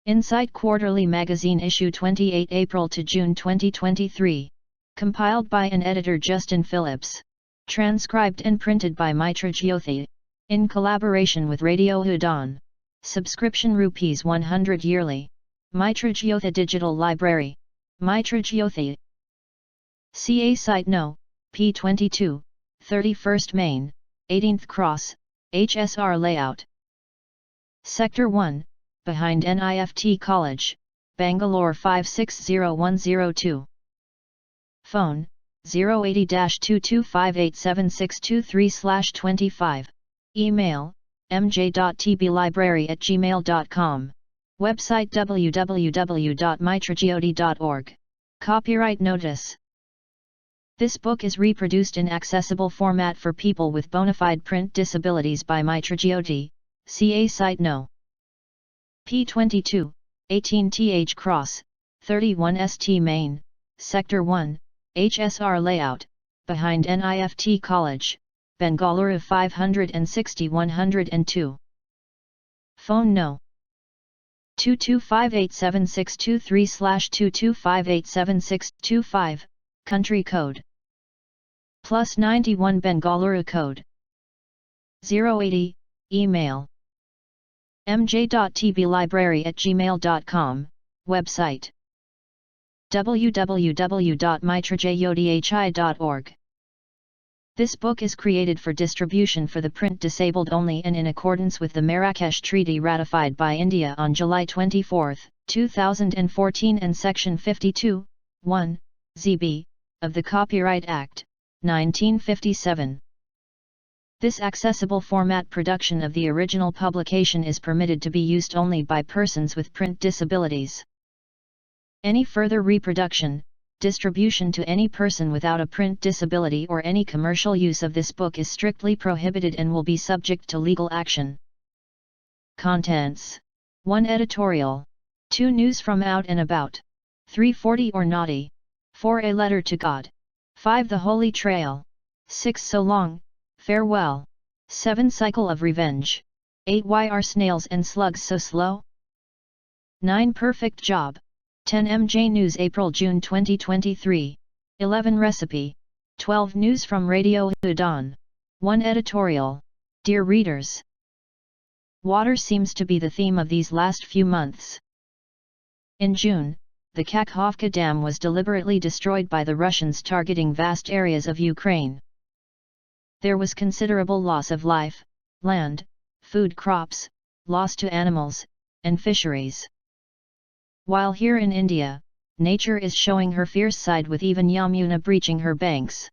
Insight Quarterly Magazine Issue 28 April to June 2023. Compiled by and editor Justin Phillips. Transcribed and printed by Mitra Jyothi. In collaboration with Radio Udon. Subscription Rs 100 yearly. Mitra Jyothi Digital Library. Mitra Jyothi. CA Site No. P22, 31st Main, 18th Cross, HSR Layout. Sector 1, behind NIFT College, Bangalore 560102. Phone, 080-22587623/25. Email, mj.tblibrary@gmail.com. Website www.mitrajyothi.org. Copyright Notice. This book is reproduced in accessible format for people with bona fide print disabilities by Mitra Jyothi, CA Site No. P22, 18th Cross, 31st Main, Sector 1, HSR Layout, behind NIFT College, Bangalore 560-102. Phone No. 22587623/22587625. Country Code +91 Bengaluru Code 080. Email mj.tblibrary@gmail.com. Website www.mitrajyothi.org. This book is created for distribution for the print disabled only and in accordance with the Marrakesh Treaty ratified by India on July 24, 2014 and Section 52, 1, ZB, of the Copyright Act, 1957. This accessible format production of the original publication is permitted to be used only by persons with print disabilities. Any further reproduction, distribution to any person without a print disability or any commercial use of this book is strictly prohibited and will be subject to legal action. Contents: 1. Editorial. 2. News from out and about. 3. 40 or Naughty. 4. A Letter to God. 5. The Holy Trail. 6. So Long, Farewell. 7. Cycle of Revenge. 8. Why are snails and slugs so slow? 9. Perfect Job. 10. MJ News April-June 2023. 11. Recipe. 12. News from Radio Udon. 1. Editorial. Dear readers, water seems to be the theme of these last few months. In June, the Kakhovka Dam was deliberately destroyed by the Russians targeting vast areas of Ukraine. There was considerable loss of life, land, food crops, loss to animals, and fisheries. While here in India, nature is showing her fierce side with even Yamuna breaching her banks.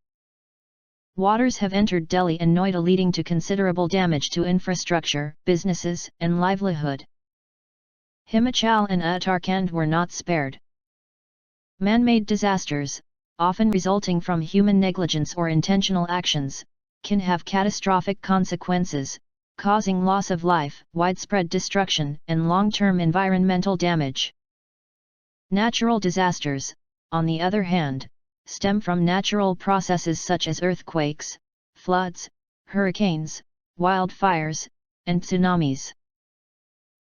Waters have entered Delhi and Noida, leading to considerable damage to infrastructure, businesses, and livelihood. Himachal and Uttarakhand were not spared. Man-made disasters, often resulting from human negligence or intentional actions, can have catastrophic consequences, causing loss of life, widespread destruction, and long-term environmental damage. Natural disasters, on the other hand, stem from natural processes such as earthquakes, floods, hurricanes, wildfires, and tsunamis.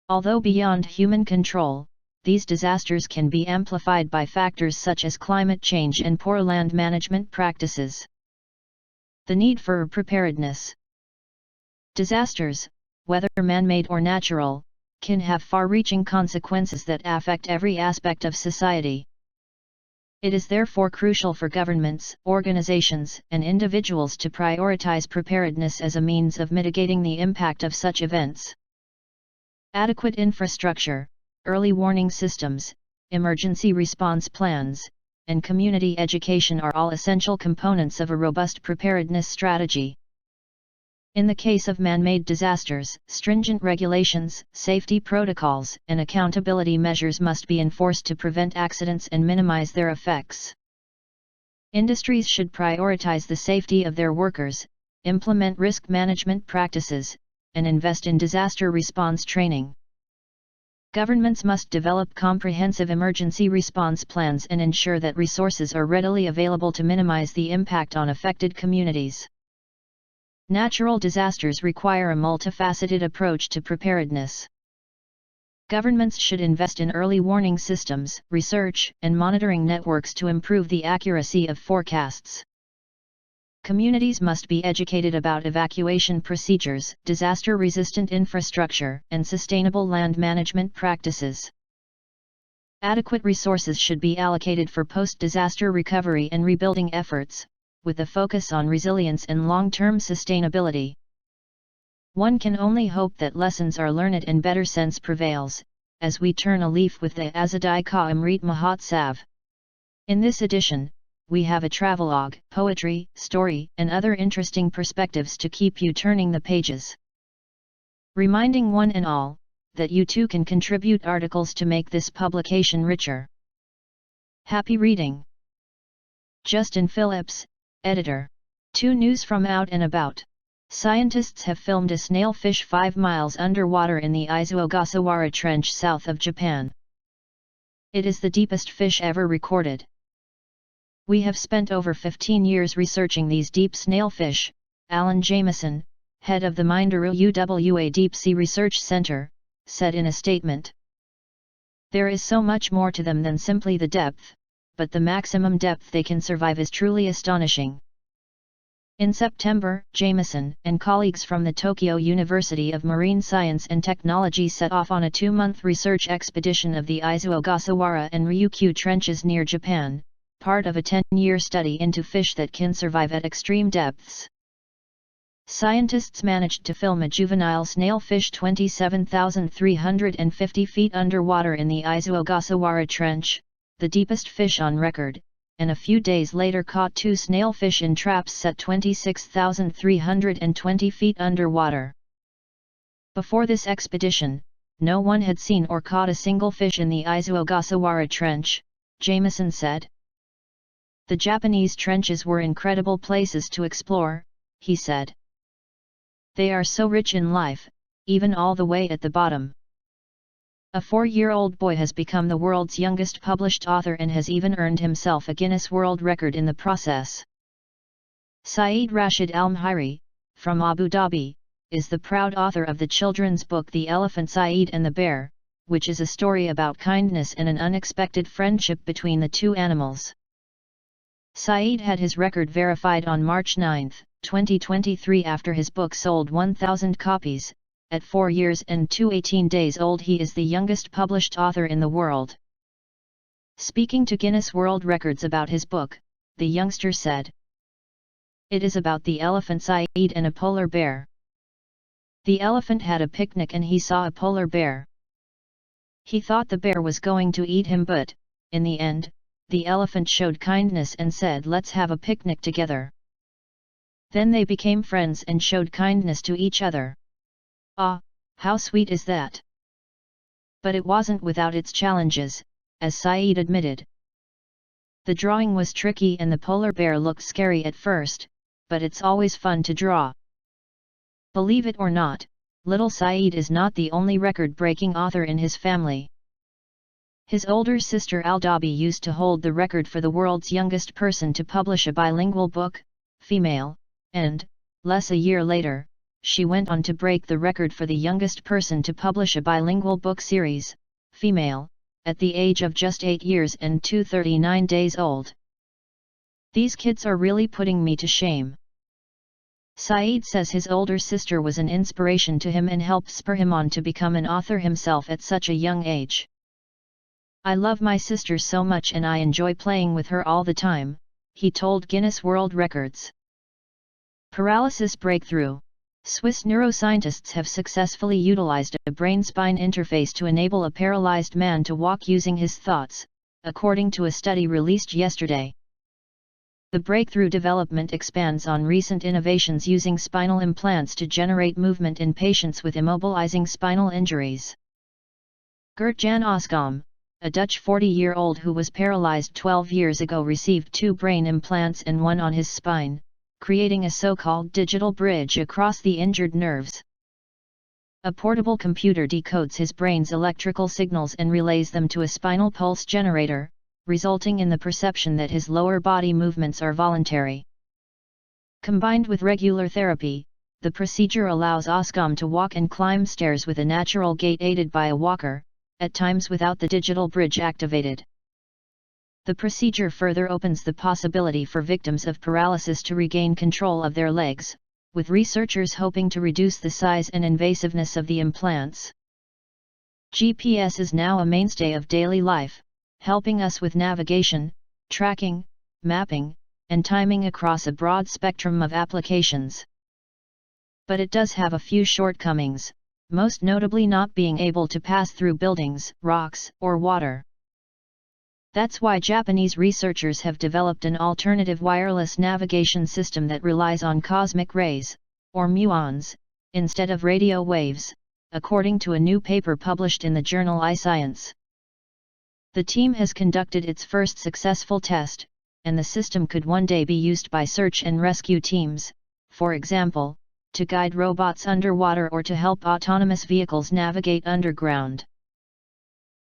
Although beyond human control, these disasters can be amplified by factors such as climate change and poor land management practices. The need for preparedness. Disasters, whether man-made or natural, can have far-reaching consequences that affect every aspect of society. It is therefore crucial for governments, organizations, and individuals to prioritize preparedness as a means of mitigating the impact of such events. Adequate infrastructure, early warning systems, emergency response plans, and community education are all essential components of a robust preparedness strategy. In the case of man-made disasters, stringent regulations, safety protocols, and accountability measures must be enforced to prevent accidents and minimize their effects. Industries should prioritize the safety of their workers, implement risk management practices, and invest in disaster response training. Governments must develop comprehensive emergency response plans and ensure that resources are readily available to minimize the impact on affected communities. Natural disasters require a multifaceted approach to preparedness. Governments should invest in early warning systems, research, and monitoring networks to improve the accuracy of forecasts. Communities must be educated about evacuation procedures, disaster-resistant infrastructure, and sustainable land management practices. Adequate resources should be allocated for post-disaster recovery and rebuilding efforts, with a focus on resilience and long-term sustainability. One can only hope that lessons are learned and better sense prevails, as we turn a leaf with the Azadai Ka Amrit Mahotsav. In this edition, we have a travelogue, poetry, story, and other interesting perspectives to keep you turning the pages. Reminding one and all, that you too can contribute articles to make this publication richer. Happy reading! Justin Phillips, Editor. 2 News from Out and About. Scientists have filmed a snailfish 5 miles underwater in the Izu-Ogasawara Trench south of Japan. It is the deepest fish ever recorded. We have spent over 15 years researching these deep snailfish, Alan Jameson, head of the Mindaru UWA Deep Sea Research Center, said in a statement. There is so much more to them than simply the depth, but the maximum depth they can survive is truly astonishing. In September, Jameson and colleagues from the Tokyo University of Marine Science and Technology set off on a 2-month research expedition of the Izu-Ogasawara and Ryukyu trenches near Japan, part of a 10-year study into fish that can survive at extreme depths. Scientists managed to film a juvenile snailfish 27,350 feet underwater in the Izu-Ogasawara Trench, the deepest fish on record, and a few days later caught 2 snailfish in traps set 26,320 feet underwater. Before this expedition, no one had seen or caught a single fish in the Izu-Ogasawara Trench, Jameson said. The Japanese trenches were incredible places to explore, he said. They are so rich in life, even all the way at the bottom. A 4-year-old boy has become the world's youngest published author and has even earned himself a Guinness World Record in the process. Saeed Rashid Al-Mhiri, from Abu Dhabi, is the proud author of the children's book The Elephant Saeed and the Bear, which is a story about kindness and an unexpected friendship between the 2 animals. Saeed had his record verified on March 9, 2023 after his book sold 1,000 copies. At 4 years and 218 days old he is the youngest published author in the world. Speaking to Guinness World Records about his book, the youngster said, "It is about the elephant Saeed and a polar bear. The elephant had a picnic and he saw a polar bear. He thought the bear was going to eat him, but, in the end, the elephant showed kindness and said, 'Let's have a picnic together.' Then they became friends and showed kindness to each other. Ah, how sweet is that?" But it wasn't without its challenges, as Saeed admitted. The drawing was tricky and the polar bear looked scary at first, but it's always fun to draw. Believe it or not, little Saeed is not the only record-breaking author in his family. His older sister Al-Dabi used to hold the record for the world's youngest person to publish a bilingual book, female, and, less a year later, she went on to break the record for the youngest person to publish a bilingual book series, female, at the age of just 8 years and 239 days old. These kids are really putting me to shame. Saeed says his older sister was an inspiration to him and helped spur him on to become an author himself at such a young age. "I love my sister so much and I enjoy playing with her all the time," he told Guinness World Records. Paralysis breakthrough. Swiss neuroscientists have successfully utilized a brain-spine interface to enable a paralyzed man to walk using his thoughts, according to a study released yesterday. The breakthrough development expands on recent innovations using spinal implants to generate movement in patients with immobilizing spinal injuries. Gert-Jan Oskam, a Dutch 40-year-old who was paralyzed 12 years ago, received 2 brain implants and one on his spine, creating a so-called digital bridge across the injured nerves. A portable computer decodes his brain's electrical signals and relays them to a spinal pulse generator, resulting in the perception that his lower body movements are voluntary. Combined with regular therapy, the procedure allows Oskam to walk and climb stairs with a natural gait aided by a walker, at times without the digital bridge activated. The procedure further opens the possibility for victims of paralysis to regain control of their legs, with researchers hoping to reduce the size and invasiveness of the implants. GPS is now a mainstay of daily life, helping us with navigation, tracking, mapping, and timing across a broad spectrum of applications. But it does have a few shortcomings, most notably not being able to pass through buildings, rocks, or water. That's why Japanese researchers have developed an alternative wireless navigation system that relies on cosmic rays, or muons, instead of radio waves, according to a new paper published in the journal iScience. The team has conducted its first successful test, and the system could one day be used by search and rescue teams, for example, to guide robots underwater or to help autonomous vehicles navigate underground.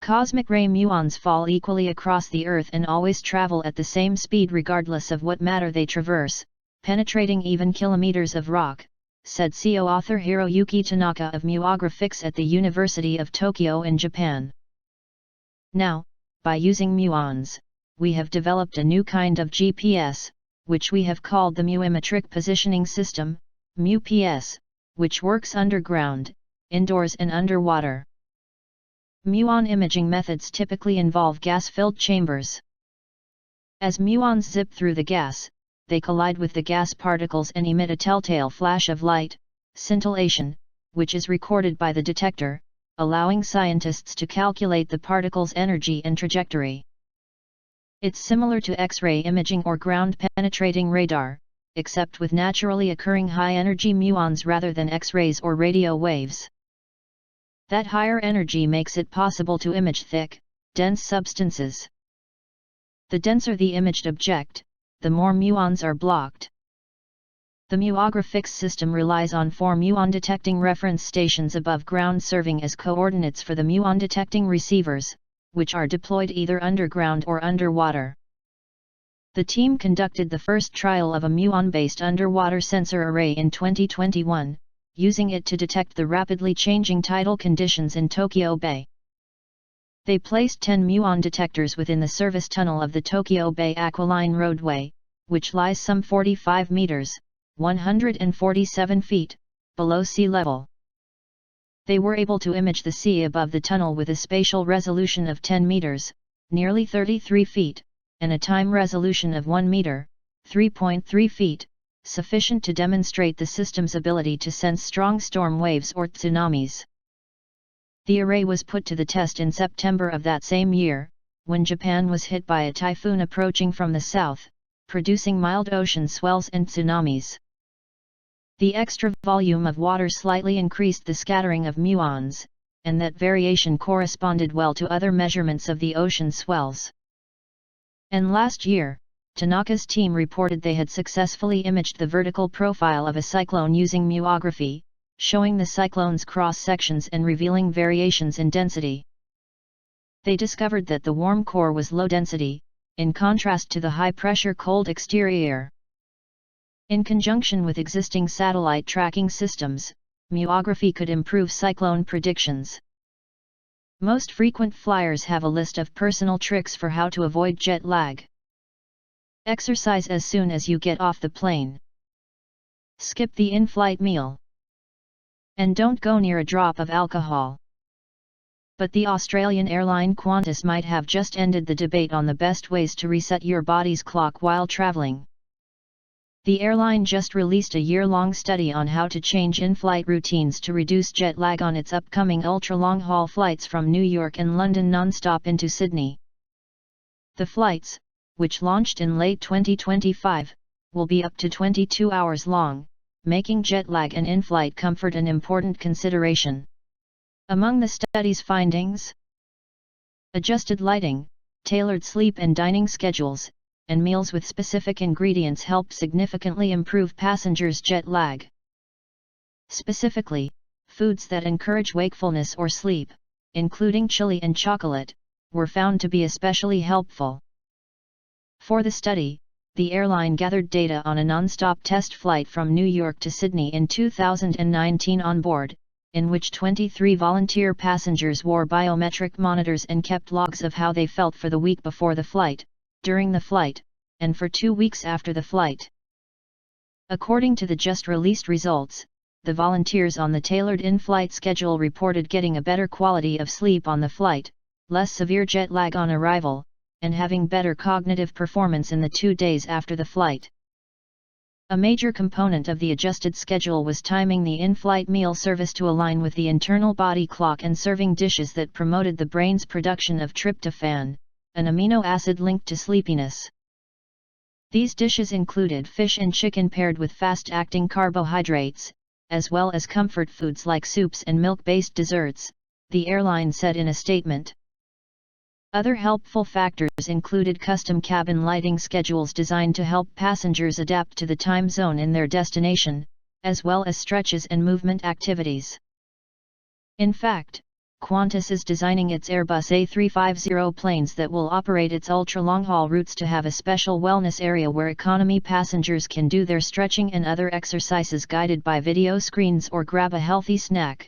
Cosmic ray muons fall equally across the Earth and always travel at the same speed regardless of what matter they traverse, penetrating even kilometers of rock, said co-author Hiroyuki Tanaka of Muographics at the University of Tokyo in Japan. Now, by using muons, we have developed a new kind of GPS, which we have called the Muimetric Positioning System, MUPS, which works underground, indoors and underwater. Muon imaging methods typically involve gas-filled chambers. As muons zip through the gas, they collide with the gas particles and emit a telltale flash of light, scintillation, which is recorded by the detector, allowing scientists to calculate the particles' energy and trajectory. It's similar to X-ray imaging or ground-penetrating radar, except with naturally occurring high-energy muons rather than X-rays or radio waves. That higher energy makes it possible to image thick, dense substances. The denser the imaged object, the more muons are blocked. The Muographics system relies on 4 muon-detecting reference stations above ground serving as coordinates for the muon-detecting receivers, which are deployed either underground or underwater. The team conducted the first trial of a muon-based underwater sensor array in 2021, using it to detect the rapidly changing tidal conditions in Tokyo Bay. They placed 10 muon detectors within the service tunnel of the Tokyo Bay Aqualine roadway, which lies some 45 meters, 147 feet, below sea level. They were able to image the sea above the tunnel with a spatial resolution of 10 meters, nearly 33 feet, and a time resolution of 1 meter, 3.3 feet, sufficient to demonstrate the system's ability to sense strong storm waves or tsunamis. The array was put to the test in September of that same year, when Japan was hit by a typhoon approaching from the south, producing mild ocean swells and tsunamis. The extra volume of water slightly increased the scattering of muons, and that variation corresponded well to other measurements of the ocean swells. And last year, Tanaka's team reported they had successfully imaged the vertical profile of a cyclone using muography, showing the cyclone's cross-sections and revealing variations in density. They discovered that the warm core was low density, in contrast to the high-pressure cold exterior. In conjunction with existing satellite tracking systems, muography could improve cyclone predictions. Most frequent flyers have a list of personal tricks for how to avoid jet lag. Exercise as soon as you get off the plane. Skip the in-flight meal. And don't go near a drop of alcohol. But the Australian airline Qantas might have just ended the debate on the best ways to reset your body's clock while traveling. The airline just released a year-long study on how to change in-flight routines to reduce jet lag on its upcoming ultra-long-haul flights from New York and London non-stop into Sydney. The flights, which launched in late 2025, will be up to 22 hours long, making jet lag and in-flight comfort an important consideration. Among the study's findings: adjusted lighting, tailored sleep and dining schedules, and meals with specific ingredients help significantly improve passengers' jet lag. Specifically, foods that encourage wakefulness or sleep, including chili and chocolate, were found to be especially helpful. For the study, the airline gathered data on a non-stop test flight from New York to Sydney in 2019 on board in which 23 volunteer passengers wore biometric monitors and kept logs of how they felt for the week before the flight, during the flight, and for 2 weeks after the flight. According to the just-released results, the volunteers on the tailored in-flight schedule reported getting a better quality of sleep on the flight, less severe jet lag on arrival, and having better cognitive performance in the 2 days after the flight. A major component of the adjusted schedule was timing the in-flight meal service to align with the internal body clock and serving dishes that promoted the brain's production of tryptophan, an amino acid linked to sleepiness. These dishes included fish and chicken paired with fast-acting carbohydrates, as well as comfort foods like soups and milk-based desserts, the airline said in a statement. Other helpful factors included custom cabin lighting schedules designed to help passengers adapt to the time zone in their destination, as well as stretches and movement activities. In fact, Qantas is designing its Airbus A350 planes that will operate its ultra-long-haul routes to have a special wellness area where economy passengers can do their stretching and other exercises guided by video screens or grab a healthy snack.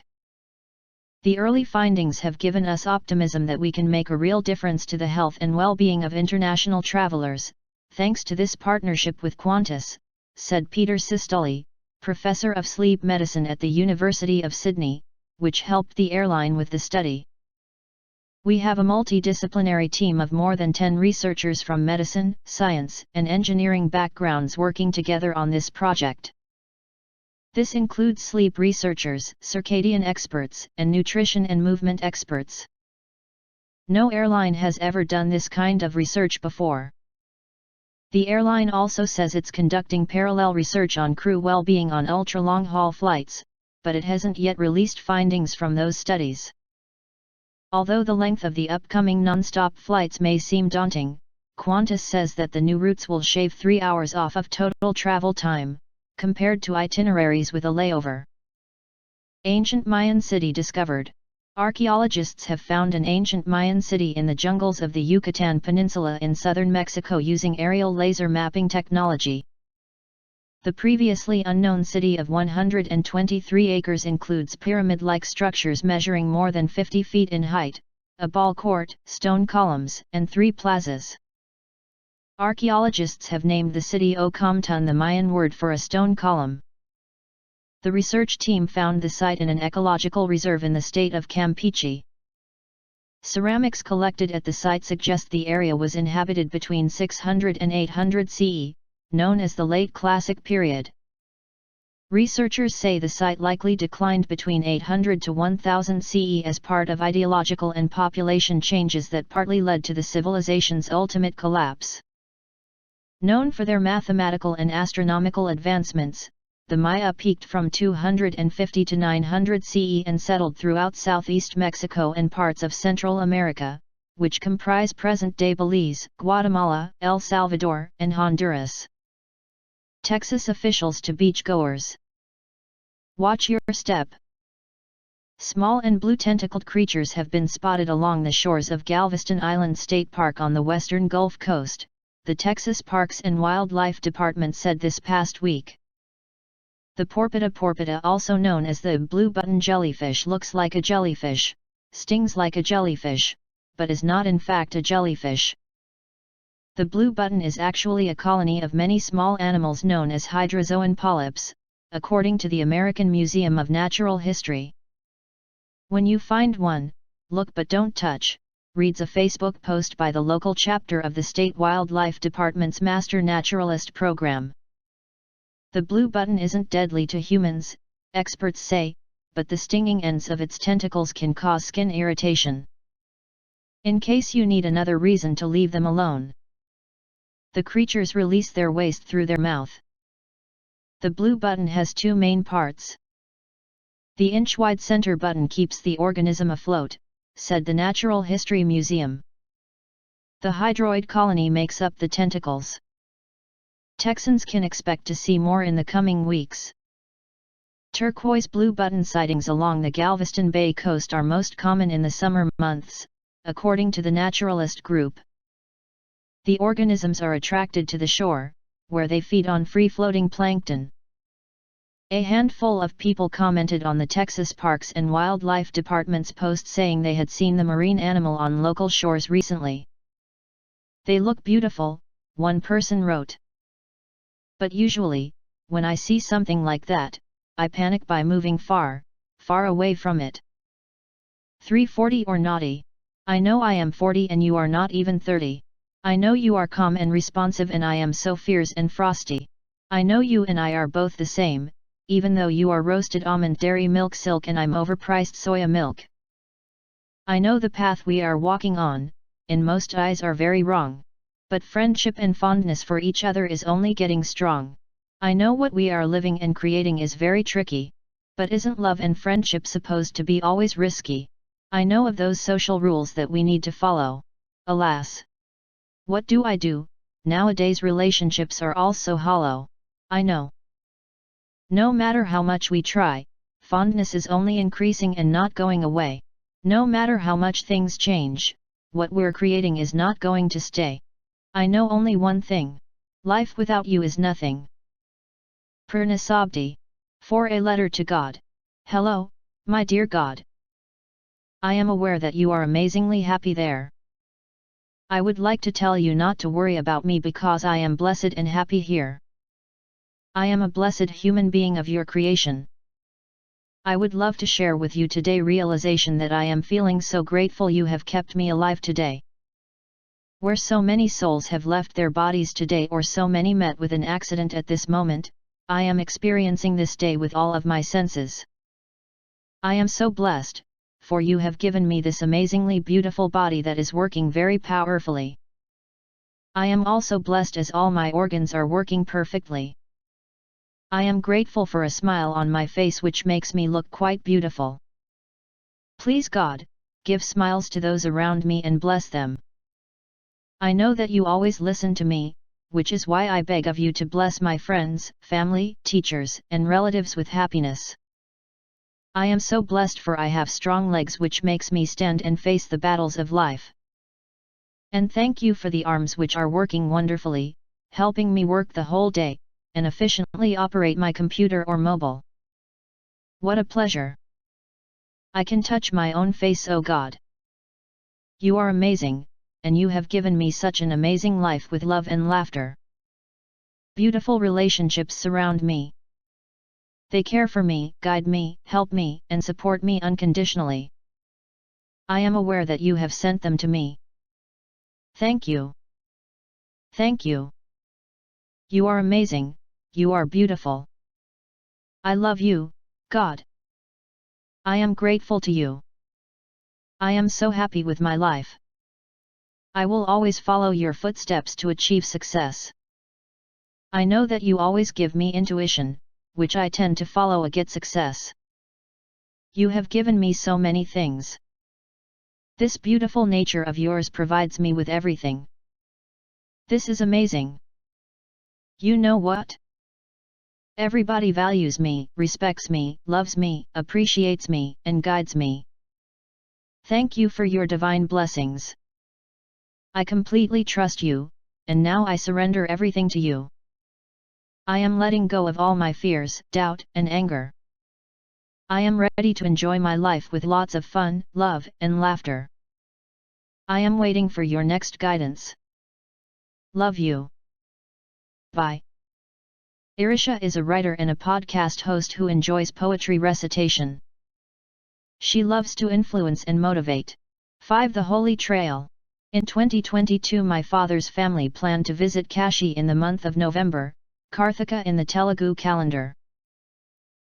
The early findings have given us optimism that we can make a real difference to the health and well-being of international travelers, thanks to this partnership with Qantas, said Peter Sistoli, professor of sleep medicine at the University of Sydney, which helped the airline with the study. We have a multidisciplinary team of more than 10 researchers from medicine, science, and engineering backgrounds working together on this project. This includes sleep researchers, circadian experts, and nutrition and movement experts. No airline has ever done this kind of research before. The airline also says it's conducting parallel research on crew well-being on ultra-long-haul flights, but it hasn't yet released findings from those studies. Although the length of the upcoming non-stop flights may seem daunting, Qantas says that the new routes will shave 3 hours off of total travel time, compared to itineraries with a layover. Ancient Mayan city discovered. Archaeologists have found an ancient Mayan city in the jungles of the Yucatan Peninsula in southern Mexico using aerial laser mapping technology. The previously unknown city of 123 acres includes pyramid-like structures measuring more than 50 feet in height, a ball court, stone columns, and 3 plazas. Archaeologists have named the city Ocamtun, the Mayan word for a stone column. The research team found the site in an ecological reserve in the state of Campeche. Ceramics collected at the site suggest the area was inhabited between 600 and 800 CE, known as the Late Classic period. Researchers say the site likely declined between 800 to 1000 CE as part of ideological and population changes that partly led to the civilization's ultimate collapse. Known for their mathematical and astronomical advancements, the Maya peaked from 250 to 900 CE and settled throughout southeast Mexico and parts of Central America, which comprise present-day Belize, Guatemala, El Salvador, and Honduras. Texas officials to beachgoers. Watch your step. Small and blue tentacled creatures have been spotted along the shores of Galveston Island State Park on the western Gulf Coast, the Texas Parks and Wildlife Department said this past week. The porpita, also known as the blue button jellyfish, looks like a jellyfish, stings like a jellyfish, but is not in fact a jellyfish. The blue button is actually a colony of many small animals known as hydrozoan polyps, according to the American Museum of Natural History. When you find one, look but don't touch, reads a Facebook post by the local chapter of the State Wildlife Department's Master Naturalist program. The blue button isn't deadly to humans, experts say, but the stinging ends of its tentacles can cause skin irritation. In case you need another reason to leave them alone. The creatures release their waste through their mouth. The blue button has 2 main parts. The inch-wide center button keeps the organism afloat, said the Natural History Museum. The hydroid colony makes up the tentacles. Texans can expect to see more in the coming weeks. Turquoise blue button sightings along the Galveston Bay coast are most common in the summer months, according to the naturalist group. The organisms are attracted to the shore, where they feed on free-floating plankton. A handful of people commented on the Texas Parks and Wildlife Department's post saying they had seen the marine animal on local shores recently. They look beautiful, one person wrote. But usually, when I see something like that, I panic by moving far, far away from it. 340 or naughty. I know I am 40 and you are not even 30. I know you are calm and responsive and I am so fierce and frosty. I know you and I are both the same, even though you are roasted almond dairy milk silk and I'm overpriced soya milk. I know the path we are walking on, in most eyes are very wrong. But friendship and fondness for each other is only getting strong. I know what we are living and creating is very tricky. But isn't love and friendship supposed to be always risky? I know of those social rules that we need to follow. Alas! What do I do? Nowadays relationships are all so hollow. I know. No matter how much we try, fondness is only increasing and not going away. No matter how much things change, what we're creating is not going to stay. I know only one thing. Life without you is nothing. Purna Sabdi. For a letter to God. Hello, my dear God. I am aware that you are amazingly happy there. I would like to tell you not to worry about me because I am blessed and happy here. I am a blessed human being of your creation. I would love to share with you today realization that I am feeling so grateful you have kept me alive today. Where so many souls have left their bodies today or so many met with an accident at this moment, I am experiencing this day with all of my senses. I am so blessed, for you have given me this amazingly beautiful body that is working very powerfully. I am also blessed as all my organs are working perfectly. I am grateful for a smile on my face which makes me look quite beautiful. Please God, give smiles to those around me and bless them. I know that you always listen to me, which is why I beg of you to bless my friends, family, teachers, and relatives with happiness. I am so blessed for I have strong legs which makes me stand and face the battles of life. And thank you for the arms which are working wonderfully, helping me work the whole day, and efficiently operate my computer or mobile. What a pleasure! I can touch my own face, oh God. You are amazing, and you have given me such an amazing life with love and laughter. Beautiful relationships surround me. They care for me, guide me, help me, and support me unconditionally. I am aware that you have sent them to me. Thank you. Thank you. You are amazing, you are beautiful. I love you, God. I am grateful to you. I am so happy with my life. I will always follow your footsteps to achieve success. I know that you always give me intuition, which I tend to follow to get success. You have given me so many things. This beautiful nature of yours provides me with everything. This is amazing. You know what? Everybody values me, respects me, loves me, appreciates me, and guides me. Thank you for your divine blessings. I completely trust you, and now I surrender everything to you. I am letting go of all my fears, doubt, and anger. I am ready to enjoy my life with lots of fun, love, and laughter. I am waiting for your next guidance. Love you. Bye. Irisha is a writer and a podcast host who enjoys poetry recitation. She loves to influence and motivate. 5. The Holy Trail. In 2022 my father's family planned to visit Kashi in the month of November, Karthika in the Telugu calendar.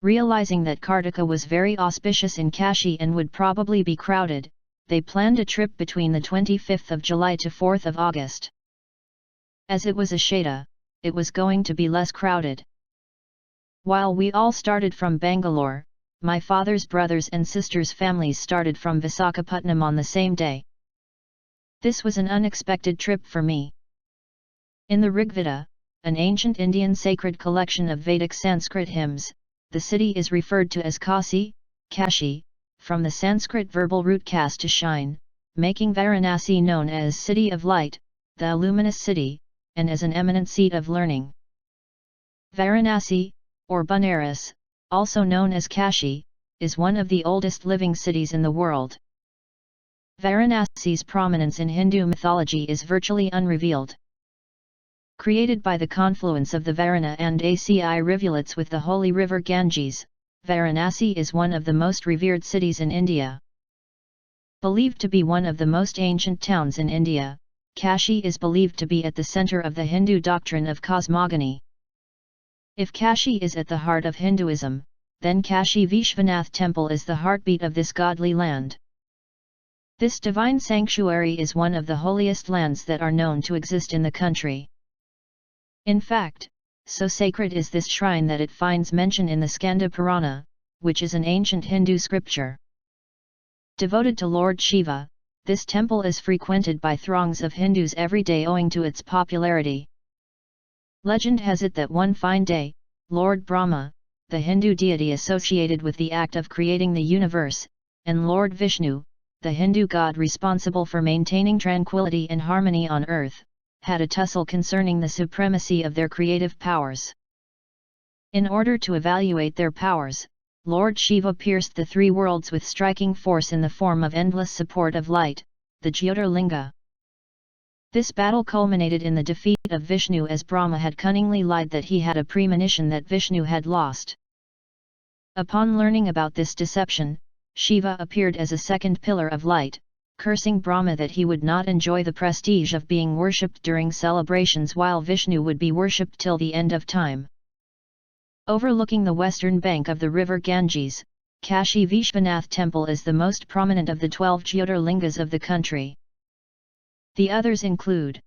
Realizing that Kartika was very auspicious in Kashi and would probably be crowded, they planned a trip between the 25th of July to 4th of August. As it was Ashada, it was going to be less crowded. While we all started from Bangalore, my father's brothers and sisters' families started from Visakhapatnam on the same day. This was an unexpected trip for me. In the Rigveda, an ancient Indian sacred collection of Vedic Sanskrit hymns, the city is referred to as Kasi, Kashi, from the Sanskrit verbal root kas to shine, making Varanasi known as City of Light, the luminous city, and as an eminent seat of learning. Varanasi, or Banaras, also known as Kashi, is one of the oldest living cities in the world. Varanasi's prominence in Hindu mythology is virtually unrevealed. Created by the confluence of the Varana and Aci rivulets with the holy river Ganges, Varanasi is one of the most revered cities in India. Believed to be one of the most ancient towns in India, Kashi is believed to be at the center of the Hindu doctrine of cosmogony. If Kashi is at the heart of Hinduism, then Kashi Vishwanath Temple is the heartbeat of this godly land. This divine sanctuary is one of the holiest lands that are known to exist in the country. In fact, so sacred is this shrine that it finds mention in the Skanda Purana, which is an ancient Hindu scripture. Devoted to Lord Shiva, this temple is frequented by throngs of Hindus every day owing to its popularity. Legend has it that one fine day, Lord Brahma, the Hindu deity associated with the act of creating the universe, and Lord Vishnu, the Hindu god responsible for maintaining tranquility and harmony on earth, had a tussle concerning the supremacy of their creative powers. In order to evaluate their powers, Lord Shiva pierced the three worlds with striking force in the form of endless support of light, the Jyotirlinga. This battle culminated in the defeat of Vishnu as Brahma had cunningly lied that he had a premonition that Vishnu had lost. Upon learning about this deception, Shiva appeared as a second pillar of light, cursing Brahma that he would not enjoy the prestige of being worshipped during celebrations while Vishnu would be worshipped till the end of time. Overlooking the western bank of the river Ganges, Kashi Vishwanath Temple is the most prominent of the 12 Jyotirlingas of the country. The others include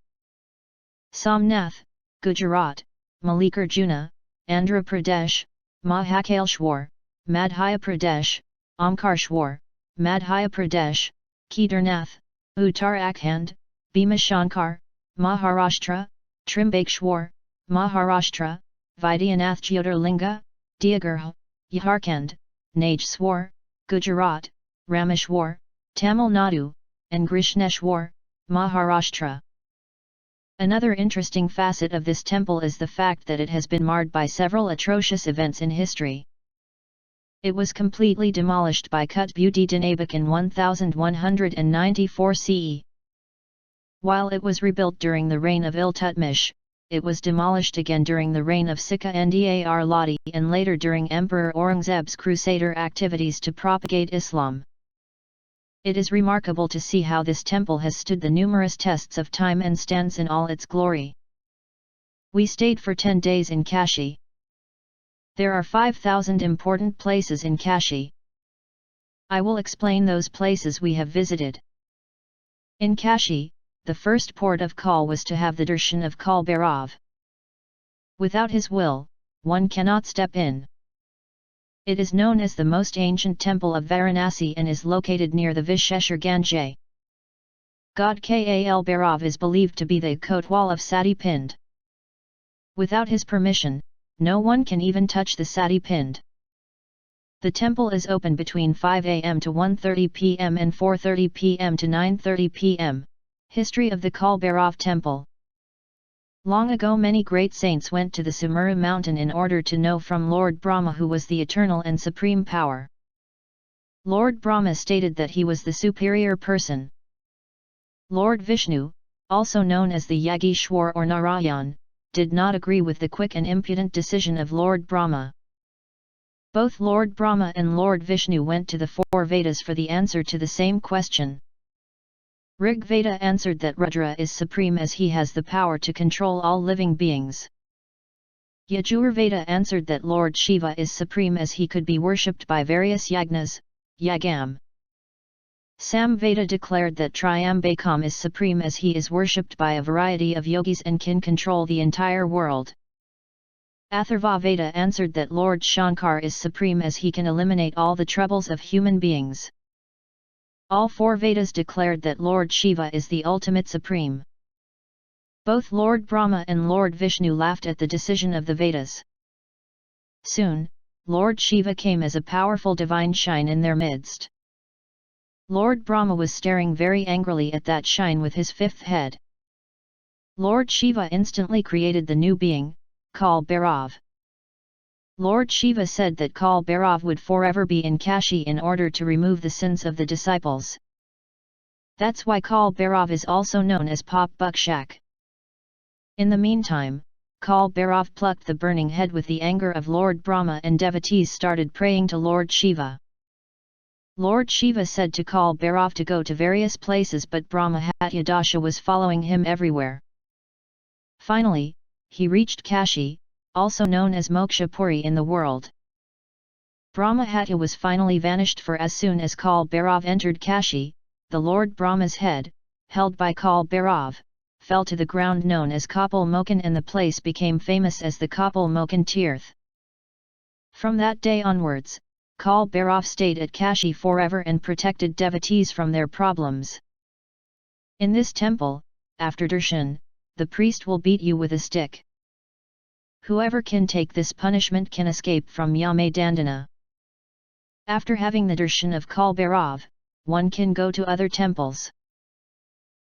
Somnath, Gujarat, Mallikarjuna, Andhra Pradesh, Mahakaleshwar, Madhya Pradesh, Omkareshwar, Madhya Pradesh, Kedarnath, Uttarakhand, Bhimashankar, Maharashtra, Trimbakeshwar, Maharashtra, Vaidyanath Jyotirlinga, Deoghar, Jharkhand, Nageswar, Gujarat, Rameshwar, Tamil Nadu, and Krishneshwar, Maharashtra. Another interesting facet of this temple is the fact that it has been marred by several atrocious events in history. It was completely demolished by Qutb-ud-Din Aibak in 1194 CE. While it was rebuilt during the reign of Iltutmish, it was demolished again during the reign of Sikha-Ndar Lodi and later during Emperor Aurangzeb's crusader activities to propagate Islam. It is remarkable to see how this temple has stood the numerous tests of time and stands in all its glory. We stayed for 10 days in Kashi. There are 5,000 important places in Kashi. I will explain those places we have visited. In Kashi, the first port of call was to have the darshan of Kal Bhairav. Without his will, one cannot step in. It is known as the most ancient temple of Varanasi and is located near the Visheshwar Gange. God Kal Bhairav is believed to be the Kotwal of Sati Pind. Without his permission, no one can even touch the Sati Pind. The temple is open between 5 am to 1:30 pm and 4:30 pm to 9:30 pm. History of the Kal Bhairav Temple. Long ago many great saints went to the Sumera mountain in order to know from Lord Brahma who was the eternal and supreme power. Lord Brahma stated that he was the superior person. Lord Vishnu, also known as the Yagishwar or Narayan, did not agree with the quick and impudent decision of Lord Brahma. Both Lord Brahma and Lord Vishnu went to the 4 Vedas for the answer to the same question. Rig Veda answered that Rudra is supreme as he has the power to control all living beings. Yajur Veda answered that Lord Shiva is supreme as he could be worshipped by various yagnas, yagam. Sam Veda declared that Triambakam is supreme as he is worshipped by a variety of yogis and can control the entire world. Atharva Veda answered that Lord Shankar is supreme as he can eliminate all the troubles of human beings. All 4 Vedas declared that Lord Shiva is the ultimate supreme. Both Lord Brahma and Lord Vishnu laughed at the decision of the Vedas. Soon, Lord Shiva came as a powerful divine shine in their midst. Lord Brahma was staring very angrily at that shine with his 5th head. Lord Shiva instantly created the new being, Kal Bhairav. Lord Shiva said that Kal Bhairav would forever be in Kashi in order to remove the sins of the disciples. That's why Kal Bhairav is also known as Pop Bukshak. In the meantime, Kal Bhairav plucked the burning head with the anger of Lord Brahma, and devotees started praying to Lord Shiva. Lord Shiva said to Kal Bhairav to go to various places, but Brahmahatyadasha was following him everywhere. Finally, he reached Kashi, also known as Mokshapuri in the world. Brahmahatya was finally vanished, for as soon as Kal Bhairav entered Kashi, the Lord Brahma's head, held by Kal Bhairav, fell to the ground known as Kapil Mokan, and the place became famous as the Kapil Mokan Tirth. From that day onwards, Kal Bhairav stayed at Kashi forever and protected devotees from their problems. In this temple, after darshan, the priest will beat you with a stick. Whoever can take this punishment can escape from Yama Dandana. After having the darshan of Kal Bhairav, one can go to other temples.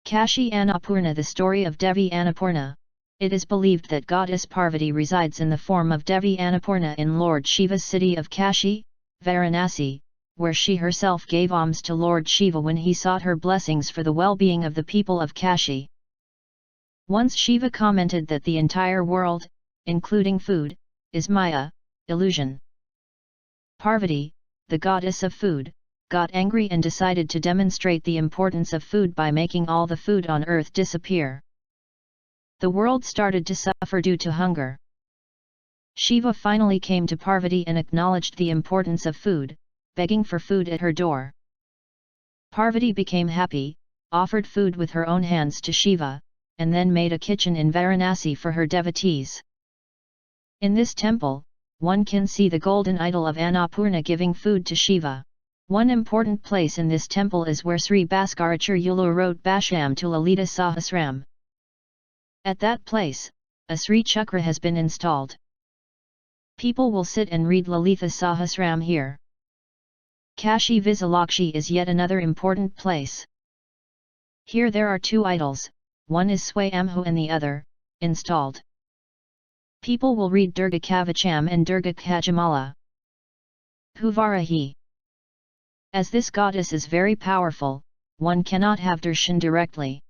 Kashi Annapurna. The story of Devi Annapurna. It is believed that goddess Parvati resides in the form of Devi Annapurna in Lord Shiva's city of Kashi, Varanasi, where she herself gave alms to Lord Shiva when he sought her blessings for the well-being of the people of Kashi. Once Shiva commented that the entire world, including food, is Maya, illusion. Parvati, the goddess of food, got angry and decided to demonstrate the importance of food by making all the food on earth disappear. The world started to suffer due to hunger. Shiva finally came to Parvati and acknowledged the importance of food, begging for food at her door. Parvati became happy, offered food with her own hands to Shiva, and then made a kitchen in Varanasi for her devotees. In this temple, one can see the golden idol of Annapurna giving food to Shiva. One important place in this temple is where Sri Bhaskaracharyulu wrote Bhashyam to Lalita Sahasram. At that place, a Sri Chakra has been installed. People will sit and read Lalita Sahasram here. Kashi Visalakshi is yet another important place. Here there are two idols, one is Swayambhu and the other, installed. People will read Durga Kavacham and Durga Kajamala. Huvarahi. As this goddess is very powerful, one cannot have darshan directly.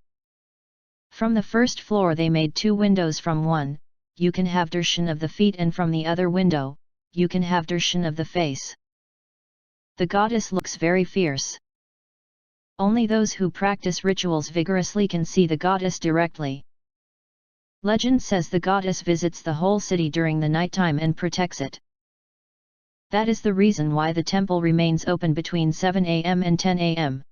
From the first floor they made two windows. From one, you can have darshan of the feet, and from the other window, you can have darshan of the face. The goddess looks very fierce. Only those who practice rituals vigorously can see the goddess directly. Legend says the goddess visits the whole city during the nighttime and protects it. That is the reason why the temple remains open between 7 am and 10 am.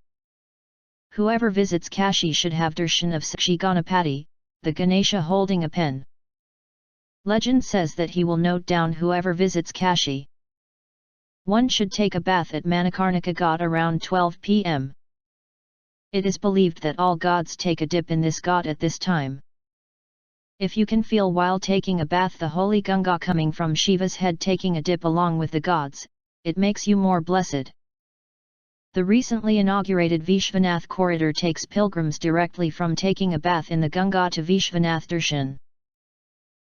Whoever visits Kashi should have darshan of Sakshi Ganapati, the Ganesha holding a pen. Legend says that he will note down whoever visits Kashi. One should take a bath at Manikarnika Ghat around 12 pm. It is believed that all gods take a dip in this ghat at this time. If you can feel while taking a bath the holy Ganga coming from Shiva's head taking a dip along with the gods, it makes you more blessed. The recently inaugurated Vishwanath corridor takes pilgrims directly from taking a bath in the Ganga to Vishwanath Darshan.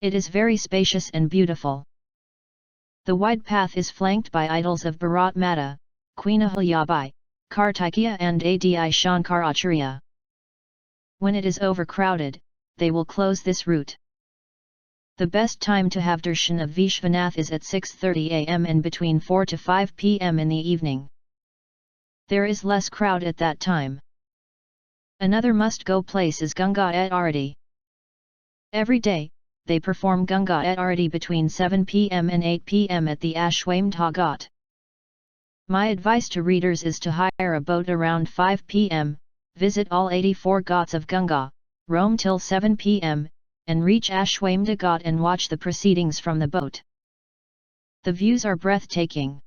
It is very spacious and beautiful. The wide path is flanked by idols of Bharat Mata, Queen Ahilyabai, Kartikeya and Adi Shankaracharya. When it is overcrowded, they will close this route. The best time to have darshan of Vishwanath is at 6:30 am and between 4 to 5 pm in the evening. There is less crowd at that time. Another must-go place is Ganga at Arati. Every day, they perform Ganga at Arati between 7 pm and 8 pm at the Ashwamedha Ghat. My advice to readers is to hire a boat around 5 pm, visit all 84 ghats of Ganga, roam till 7 pm, and reach Ashwamedha Ghat and watch the proceedings from the boat. The views are breathtaking.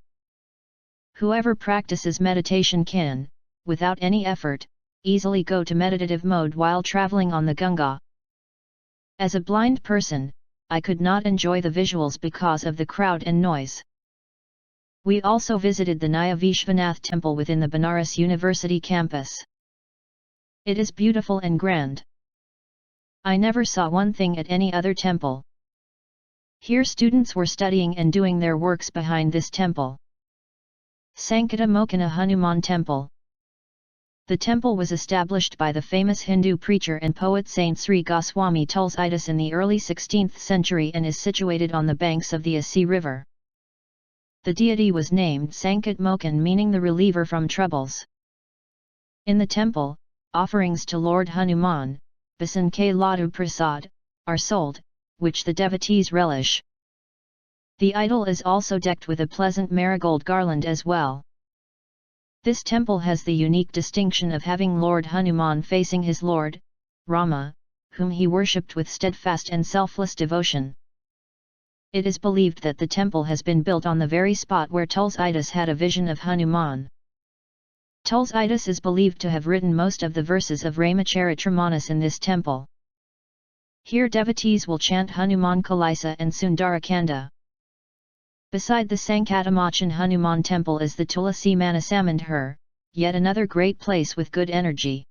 Whoever practices meditation can, without any effort, easily go to meditative mode while traveling on the Ganga. As a blind person, I could not enjoy the visuals because of the crowd and noise. We also visited the Naya Vishwanath temple within the Banaras University campus. It is beautiful and grand. I never saw one thing at any other temple. Here students were studying and doing their works behind this temple. Sankata Mokana Hanuman Temple. The temple was established by the famous Hindu preacher and poet Saint Sri Goswami Tulsidas in the early 16th century and is situated on the banks of the Asi river. The deity was named Sankat Mokan, meaning the reliever from troubles. In the temple, offerings to Lord Hanuman, Basan K Ladu Prasad, are sold, which the devotees relish. The idol is also decked with a pleasant marigold garland as well. This temple has the unique distinction of having Lord Hanuman facing his Lord, Rama, whom he worshipped with steadfast and selfless devotion. It is believed that the temple has been built on the very spot where Tulsidas had a vision of Hanuman. Tulsidas is believed to have written most of the verses of Ramacharitramanas in this temple. Here devotees will chant Hanuman Kalisa and Sundarakanda. Beside the Sankatamachan Hanuman temple is the Tulasi Manasamandhar, yet another great place with good energy.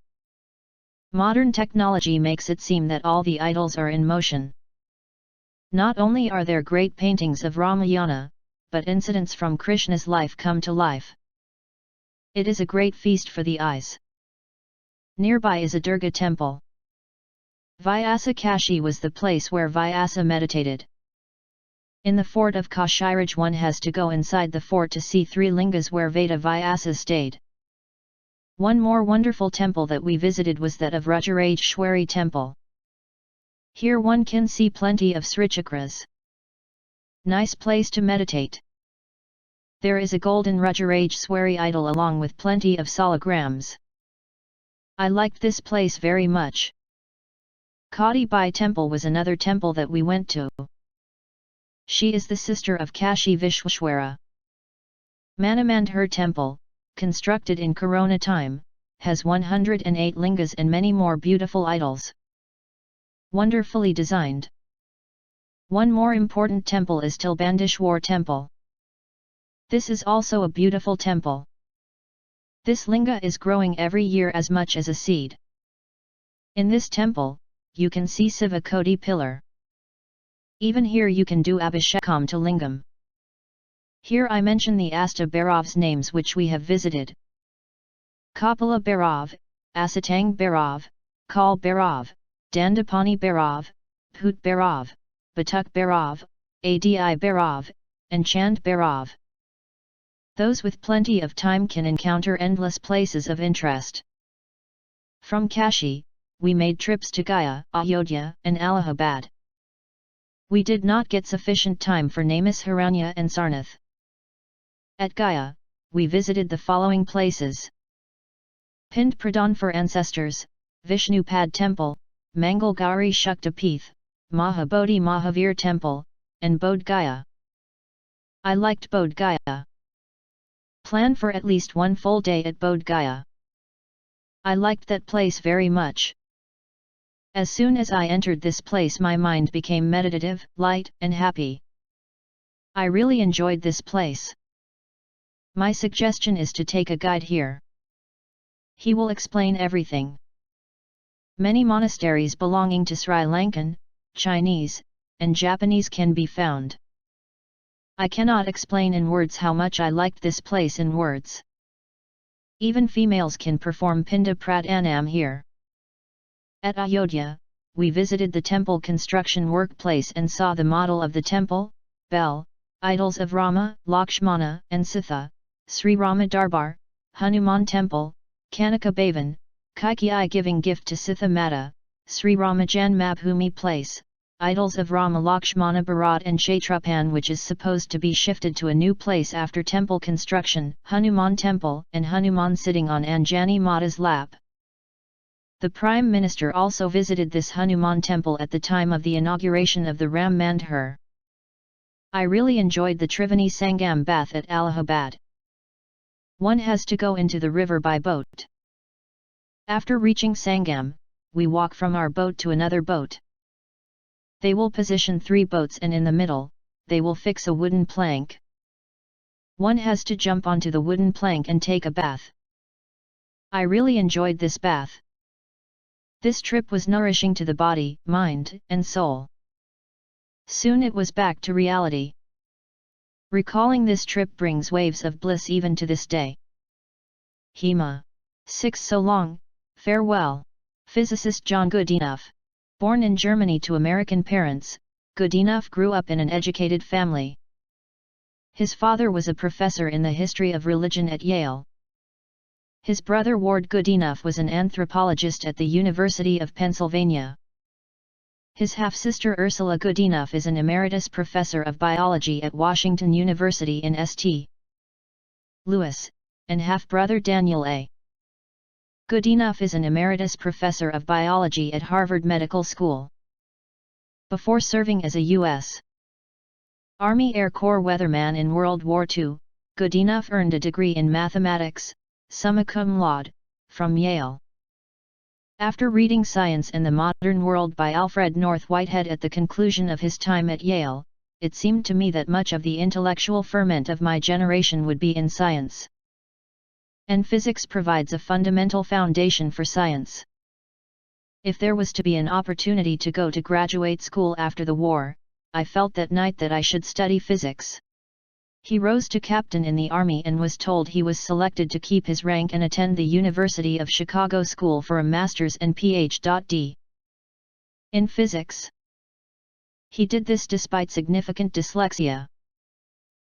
Modern technology makes it seem that all the idols are in motion. Not only are there great paintings of Ramayana, but incidents from Krishna's life come to life. It is a great feast for the eyes. Nearby is a Durga temple. Vyasa Kashi was the place where Vyasa meditated. In the fort of Kashiraj one has to go inside the fort to see three lingas where Veda Vyasa stayed. One more wonderful temple that we visited was that of Rajarajeshwari temple. Here one can see plenty of Srichakras. Nice place to meditate. There is a golden Rajarajeshwari idol along with plenty of salagrams. I liked this place very much. Kadi Bai temple was another temple that we went to. She is the sister of Kashi Vishweshwara. Manamandhar temple, constructed in Corona time, has 108 lingas and many more beautiful idols. Wonderfully designed. One more important temple is Tilbandishwar temple. This is also a beautiful temple. This linga is growing every year as much as a seed. In this temple, you can see Siva Koti pillar. Even here you can do Abhishekam to Lingam. Here I mention the Asta Bhairav's names which we have visited. Kapila Bhairav, Asatang Bhairav, Kal Bhairav, Dandapani Bhairav, Bhut Bhairav, Batuk Bhairav, Adi Bhairav, and Chand Bhairav. Those with plenty of time can encounter endless places of interest. From Kashi, we made trips to Gaya, Ayodhya, and Allahabad. We did not get sufficient time for Namasharanya and Sarnath. At Gaya, we visited the following places: Pind Pradhan for ancestors, Vishnupad temple, Mangalgauri Shaktapith, Mahabodhi Mahavir temple, and Bodh Gaya. I liked Bodh Gaya. Plan for at least one full day at Bodh Gaya. I liked that place very much. As soon as I entered this place my mind became meditative, light and happy. I really enjoyed this place. My suggestion is to take a guide here. He will explain everything. Many monasteries belonging to Sri Lankan, Chinese, and Japanese can be found. I cannot explain in words how much I liked this place in words. Even females can perform Pinda Pradhanam here. At Ayodhya, we visited the temple construction workplace and saw the model of the temple, bell, idols of Rama, Lakshmana, and Sitha, Sri Rama Darbar, Hanuman temple, Kanaka Bhavan, Kaikai giving gift to Sitha Mata, Sri Rama Janmabhoomi place, idols of Rama Lakshmana Bharat and Kshetrapan which is supposed to be shifted to a new place after temple construction, Hanuman temple, and Hanuman sitting on Anjani Mata's lap. The Prime Minister also visited this Hanuman temple at the time of the inauguration of the Ram Mandhar. I really enjoyed the Triveni Sangam bath at Allahabad. One has to go into the river by boat. After reaching Sangam, we walk from our boat to another boat. They will position 3 boats and in the middle, they will fix a wooden plank. One has to jump onto the wooden plank and take a bath. I really enjoyed this bath. This trip was nourishing to the body, mind, and soul. Soon it was back to reality. Recalling this trip brings waves of bliss even to this day. Hema. 6 So long, farewell. Physicist John Goodenough. Born in Germany to American parents, Goodenough grew up in an educated family. His father was a professor in the history of religion at Yale. His brother Ward Goodenough was an anthropologist at the University of Pennsylvania. His half-sister Ursula Goodenough is an emeritus professor of biology at Washington University in St. Louis, and half-brother Daniel A. Goodenough is an emeritus professor of biology at Harvard Medical School. Before serving as a U.S. Army Air Corps weatherman in World War II, Goodenough earned a degree in mathematics, summa cum laude, from Yale. After reading Science and the Modern World by Alfred North Whitehead at the conclusion of his time at Yale, it seemed to me that much of the intellectual ferment of my generation would be in science. And physics provides a fundamental foundation for science. If there was to be an opportunity to go to graduate school after the war, I felt that night that I should study physics. He rose to captain in the Army and was told he was selected to keep his rank and attend the University of Chicago School for a master's and Ph.D. in physics. He did this despite significant dyslexia.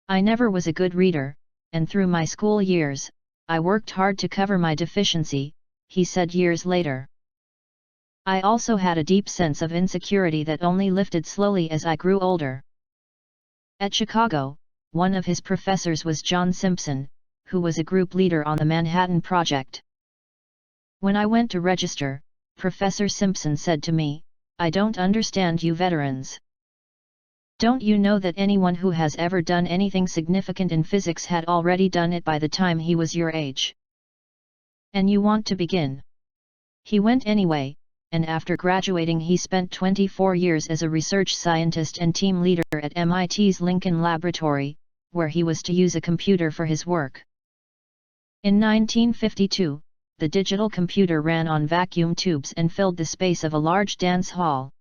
I never was a good reader, and through my school years, I worked hard to cover my deficiency, he said years later. I also had a deep sense of insecurity that only lifted slowly as I grew older. At Chicago, one of his professors was John Simpson, who was a group leader on the Manhattan Project. When I went to register, Professor Simpson said to me, "I don't understand you veterans. Don't you know that anyone who has ever done anything significant in physics had already done it by the time he was your age? And you want to begin?" He went anyway, and after graduating he spent 24 years as a research scientist and team leader at MIT's Lincoln Laboratory, where he was to use a computer for his work. In 1952, the digital computer ran on vacuum tubes and filled the space of a large dance hall.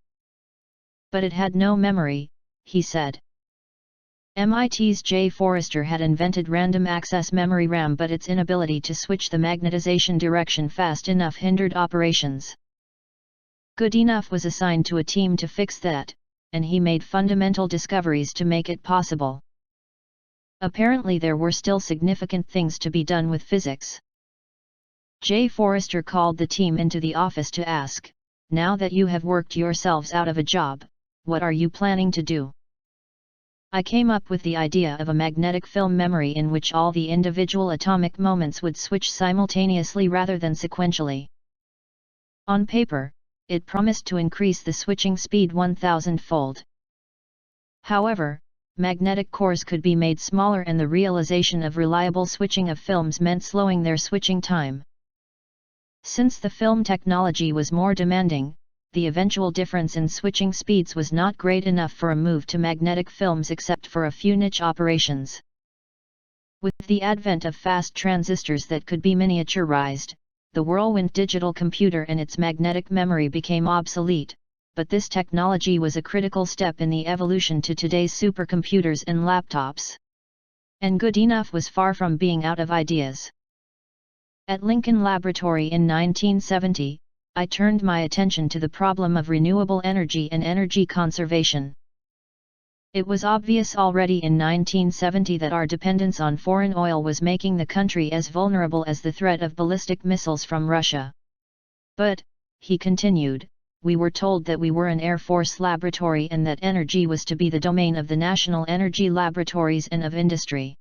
But it had no memory, he said. MIT's J. Forrester had invented random access memory RAM, but its inability to switch the magnetization direction fast enough hindered operations. Goodenough was assigned to a team to fix that, and he made fundamental discoveries to make it possible. Apparently there were still significant things to be done with physics. J. Forrester called the team into the office to ask, "Now that you have worked yourselves out of a job, what are you planning to do?" I came up with the idea of a magnetic film memory in which all the individual atomic moments would switch simultaneously rather than sequentially. On paper, it promised to increase the switching speed 1,000-fold. However, magnetic cores could be made smaller, and the realization of reliable switching of films meant slowing their switching time. Since the film technology was more demanding, the eventual difference in switching speeds was not great enough for a move to magnetic films except for a few niche operations. With the advent of fast transistors that could be miniaturized, the whirlwind digital computer and its magnetic memory became obsolete, but this technology was a critical step in the evolution to today's supercomputers and laptops. And Goodenough was far from being out of ideas. At Lincoln Laboratory in 1970, I turned my attention to the problem of renewable energy and energy conservation. It was obvious already in 1970 that our dependence on foreign oil was making the country as vulnerable as the threat of ballistic missiles from Russia. But, he continued, we were told that we were an Air Force laboratory and that energy was to be the domain of the national energy laboratories and of industry.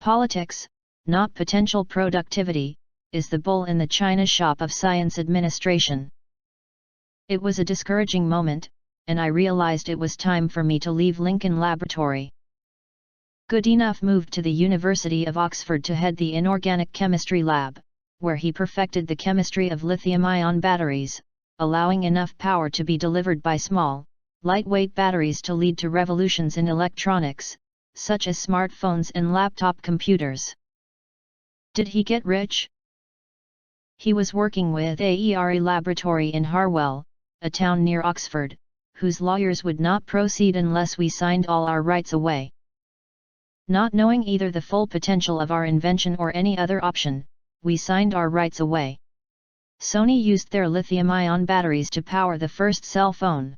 Politics, not potential productivity, is the bull in the china shop of science administration. It was a discouraging moment, and I realized it was time for me to leave Lincoln Laboratory. Goodenough moved to the University of Oxford to head the inorganic chemistry lab, where he perfected the chemistry of lithium-ion batteries, allowing enough power to be delivered by small, lightweight batteries to lead to revolutions in electronics, such as smartphones and laptop computers. Did he get rich? He was working with AERE Laboratory in Harwell, a town near Oxford, whose lawyers would not proceed unless we signed all our rights away. Not knowing either the full potential of our invention or any other option, we signed our rights away. Sony used their lithium-ion batteries to power the first cell phone.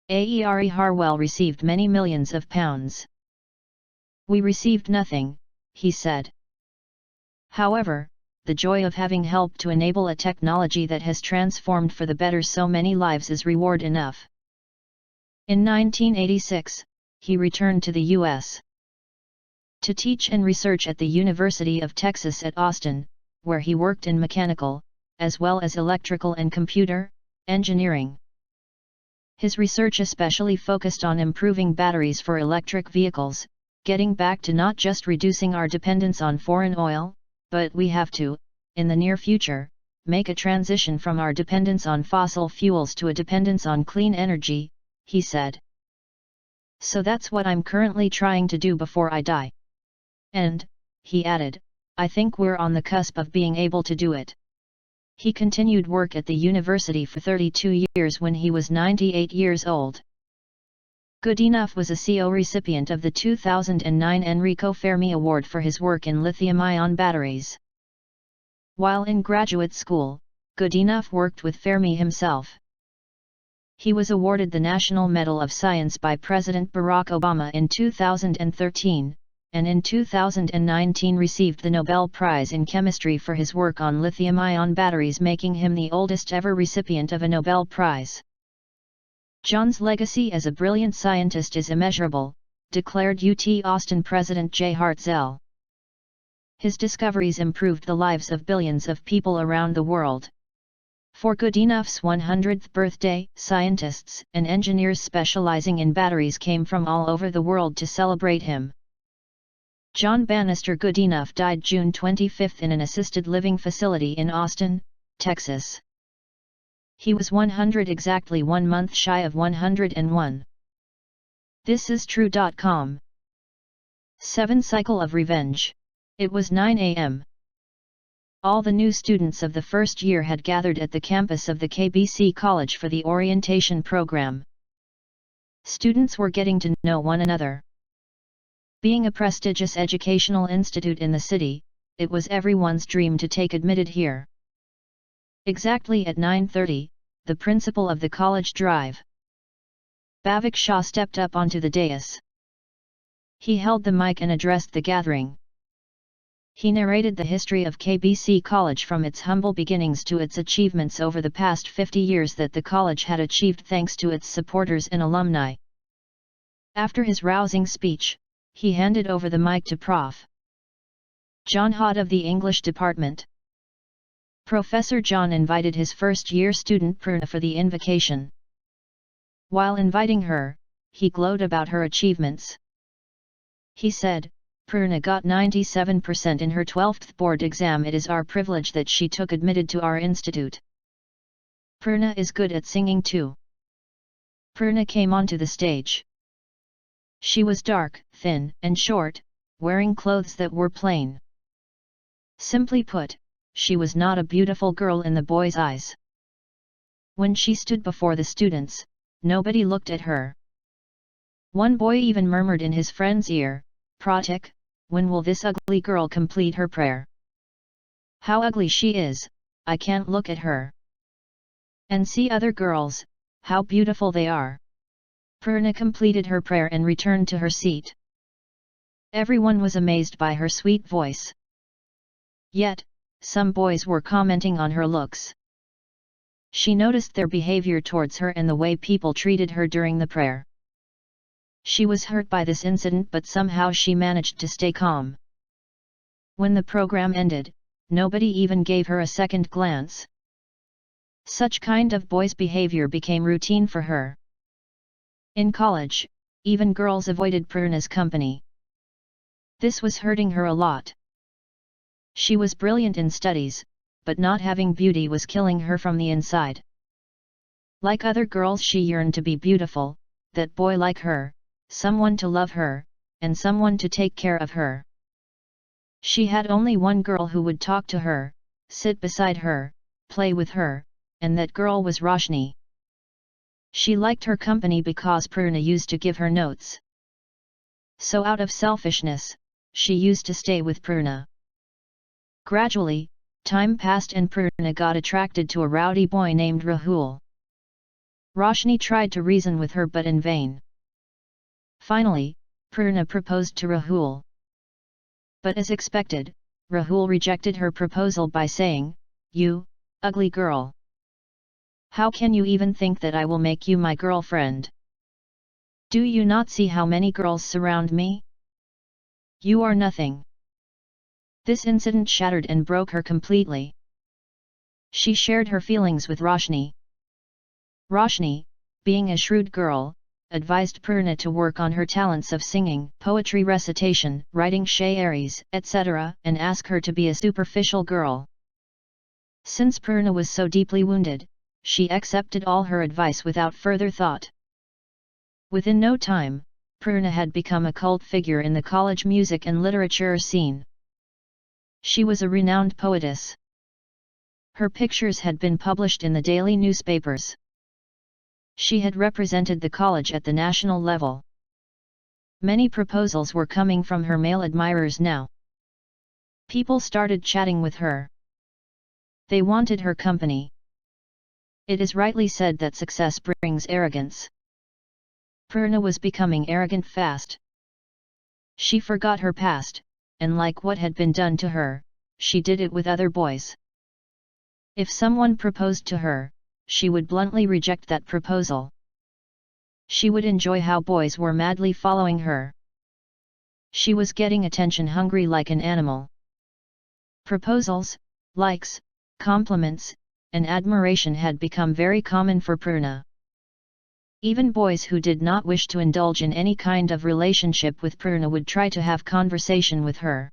Aeri Harwell received many millions of pounds. We received nothing, he said. However, the joy of having helped to enable a technology that has transformed for the better so many lives is reward enough. In 1986, he returned to the U.S. to teach and research at the University of Texas at Austin, where he worked in mechanical, as well as electrical and computer engineering. His research especially focused on improving batteries for electric vehicles, getting back to not just reducing our dependence on foreign oil, but we have to, in the near future, make a transition from our dependence on fossil fuels to a dependence on clean energy, he said. So that's what I'm currently trying to do before I die. And, he added, I think we're on the cusp of being able to do it. He continued work at the university for 32 years when he was 98 years old. Goodenough was a CO recipient of the 2009 Enrico Fermi Award for his work in lithium-ion batteries. While in graduate school, Goodenough worked with Fermi himself. He was awarded the National Medal of Science by President Barack Obama in 2013, and in 2019 received the Nobel Prize in Chemistry for his work on lithium-ion batteries, making him the oldest ever recipient of a Nobel Prize. John's legacy as a brilliant scientist is immeasurable, declared UT Austin President J. Hartzell. His discoveries improved the lives of billions of people around the world. For Goodenough's 100th birthday, scientists and engineers specializing in batteries came from all over the world to celebrate him. John Bannister Goodenough died June 25 in an assisted living facility in Austin, Texas. He was 100 exactly 1 month shy of 101. ThisIstrue.com. 7 Cycle of Revenge. It was 9 a.m. All the new students of the first year had gathered at the campus of the KBC College for the orientation program. Students were getting to know one another. Being a prestigious educational institute in the city, it was everyone's dream to take admitted here. Exactly at 9:30, the principal of the college Drive, Bhavik Shah, stepped up onto the dais. He held the mic and addressed the gathering. He narrated the history of KBC College from its humble beginnings to its achievements over the past 50 years that the college had achieved thanks to its supporters and alumni. After his rousing speech, he handed over the mic to Prof. John Hod of the English department. Professor John invited his first-year student Purna for the invocation. While inviting her, he glowed about her achievements. He said, Purna got 97% in her 12th board exam. It is our privilege that she took admitted to our institute. Purna is good at singing too. Purna came onto the stage. She was dark, thin, and short, wearing clothes that were plain. Simply put, she was not a beautiful girl in the boys' eyes. When she stood before the students, nobody looked at her. One boy even murmured in his friend's ear, Pratik, when will this ugly girl complete her prayer? How ugly she is, I can't look at her. And see other girls, how beautiful they are. Purna completed her prayer and returned to her seat. Everyone was amazed by her sweet voice. Yet, some boys were commenting on her looks. She noticed their behavior towards her and the way people treated her during the prayer. She was hurt by this incident, but somehow she managed to stay calm. When the program ended, nobody even gave her a second glance. Such kind of boys' behavior became routine for her. In college, even girls avoided Purna's company. This was hurting her a lot. She was brilliant in studies, but not having beauty was killing her from the inside. Like other girls, she yearned to be beautiful, that boy like her, someone to love her, and someone to take care of her. She had only one girl who would talk to her, sit beside her, play with her, and that girl was Roshni. She liked her company because Purna used to give her notes. So out of selfishness, she used to stay with Purna. Gradually, time passed and Purna got attracted to a rowdy boy named Rahul. Roshni tried to reason with her but in vain. Finally, Purna proposed to Rahul. But as expected, Rahul rejected her proposal by saying, "You, ugly girl. How can you even think that I will make you my girlfriend? Do you not see how many girls surround me? You are nothing." This incident shattered and broke her completely. She shared her feelings with Roshni. Roshni, being a shrewd girl, advised Purna to work on her talents of singing, poetry recitation, writing shayaris, etc., and ask her to be a superficial girl. Since Purna was so deeply wounded, she accepted all her advice without further thought. Within no time, Purna had become a cult figure in the college music and literature scene. She was a renowned poetess. Her pictures had been published in the daily newspapers. She had represented the college at the national level. Many proposals were coming from her male admirers now. People started chatting with her. They wanted her company. It is rightly said that success brings arrogance. Purna was becoming arrogant fast. She forgot her past, and like what had been done to her, she did it with other boys. If someone proposed to her, she would bluntly reject that proposal. She would enjoy how boys were madly following her. She was getting attention hungry like an animal. Proposals, likes, compliments, and admiration had become very common for Purna. Even boys who did not wish to indulge in any kind of relationship with Purna would try to have conversation with her.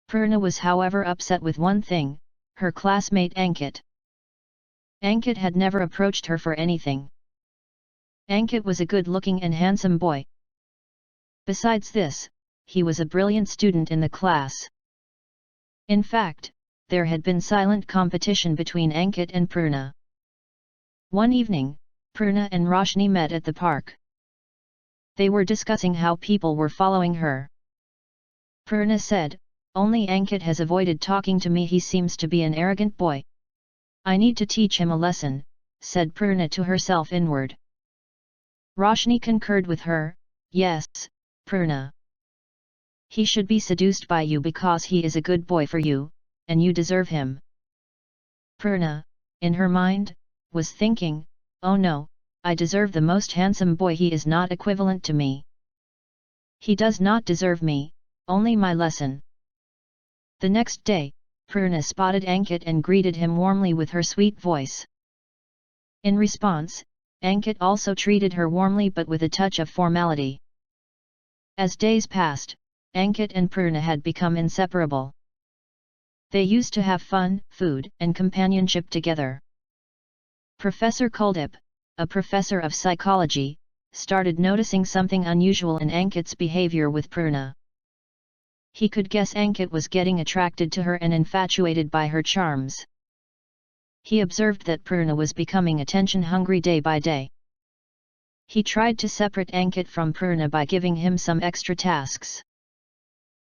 Purna was however upset with one thing, her classmate Ankit. Ankit had never approached her for anything. Ankit was a good-looking and handsome boy. Besides this, he was a brilliant student in the class. In fact, there had been silent competition between Ankit and Purna. One evening, Purna and Roshni met at the park. They were discussing how people were following her. Purna said, "Only Ankit has avoided talking to me. He seems to be an arrogant boy. I need to teach him a lesson," said Purna to herself inward. Roshni concurred with her, "Yes, Purna. He should be seduced by you because he is a good boy for you, and you deserve him." Purna, in her mind, was thinking, "Oh no, I deserve the most handsome boy. He is not equivalent to me. He does not deserve me, only my lesson." The next day, Purna spotted Ankit and greeted him warmly with her sweet voice. In response, Ankit also treated her warmly but with a touch of formality. As days passed, Ankit and Purna had become inseparable. They used to have fun, food, and companionship together. Professor Kuldip, a professor of psychology, started noticing something unusual in Ankit's behavior with Purna. He could guess Ankit was getting attracted to her and infatuated by her charms. He observed that Purna was becoming attention-hungry day by day. He tried to separate Ankit from Purna by giving him some extra tasks.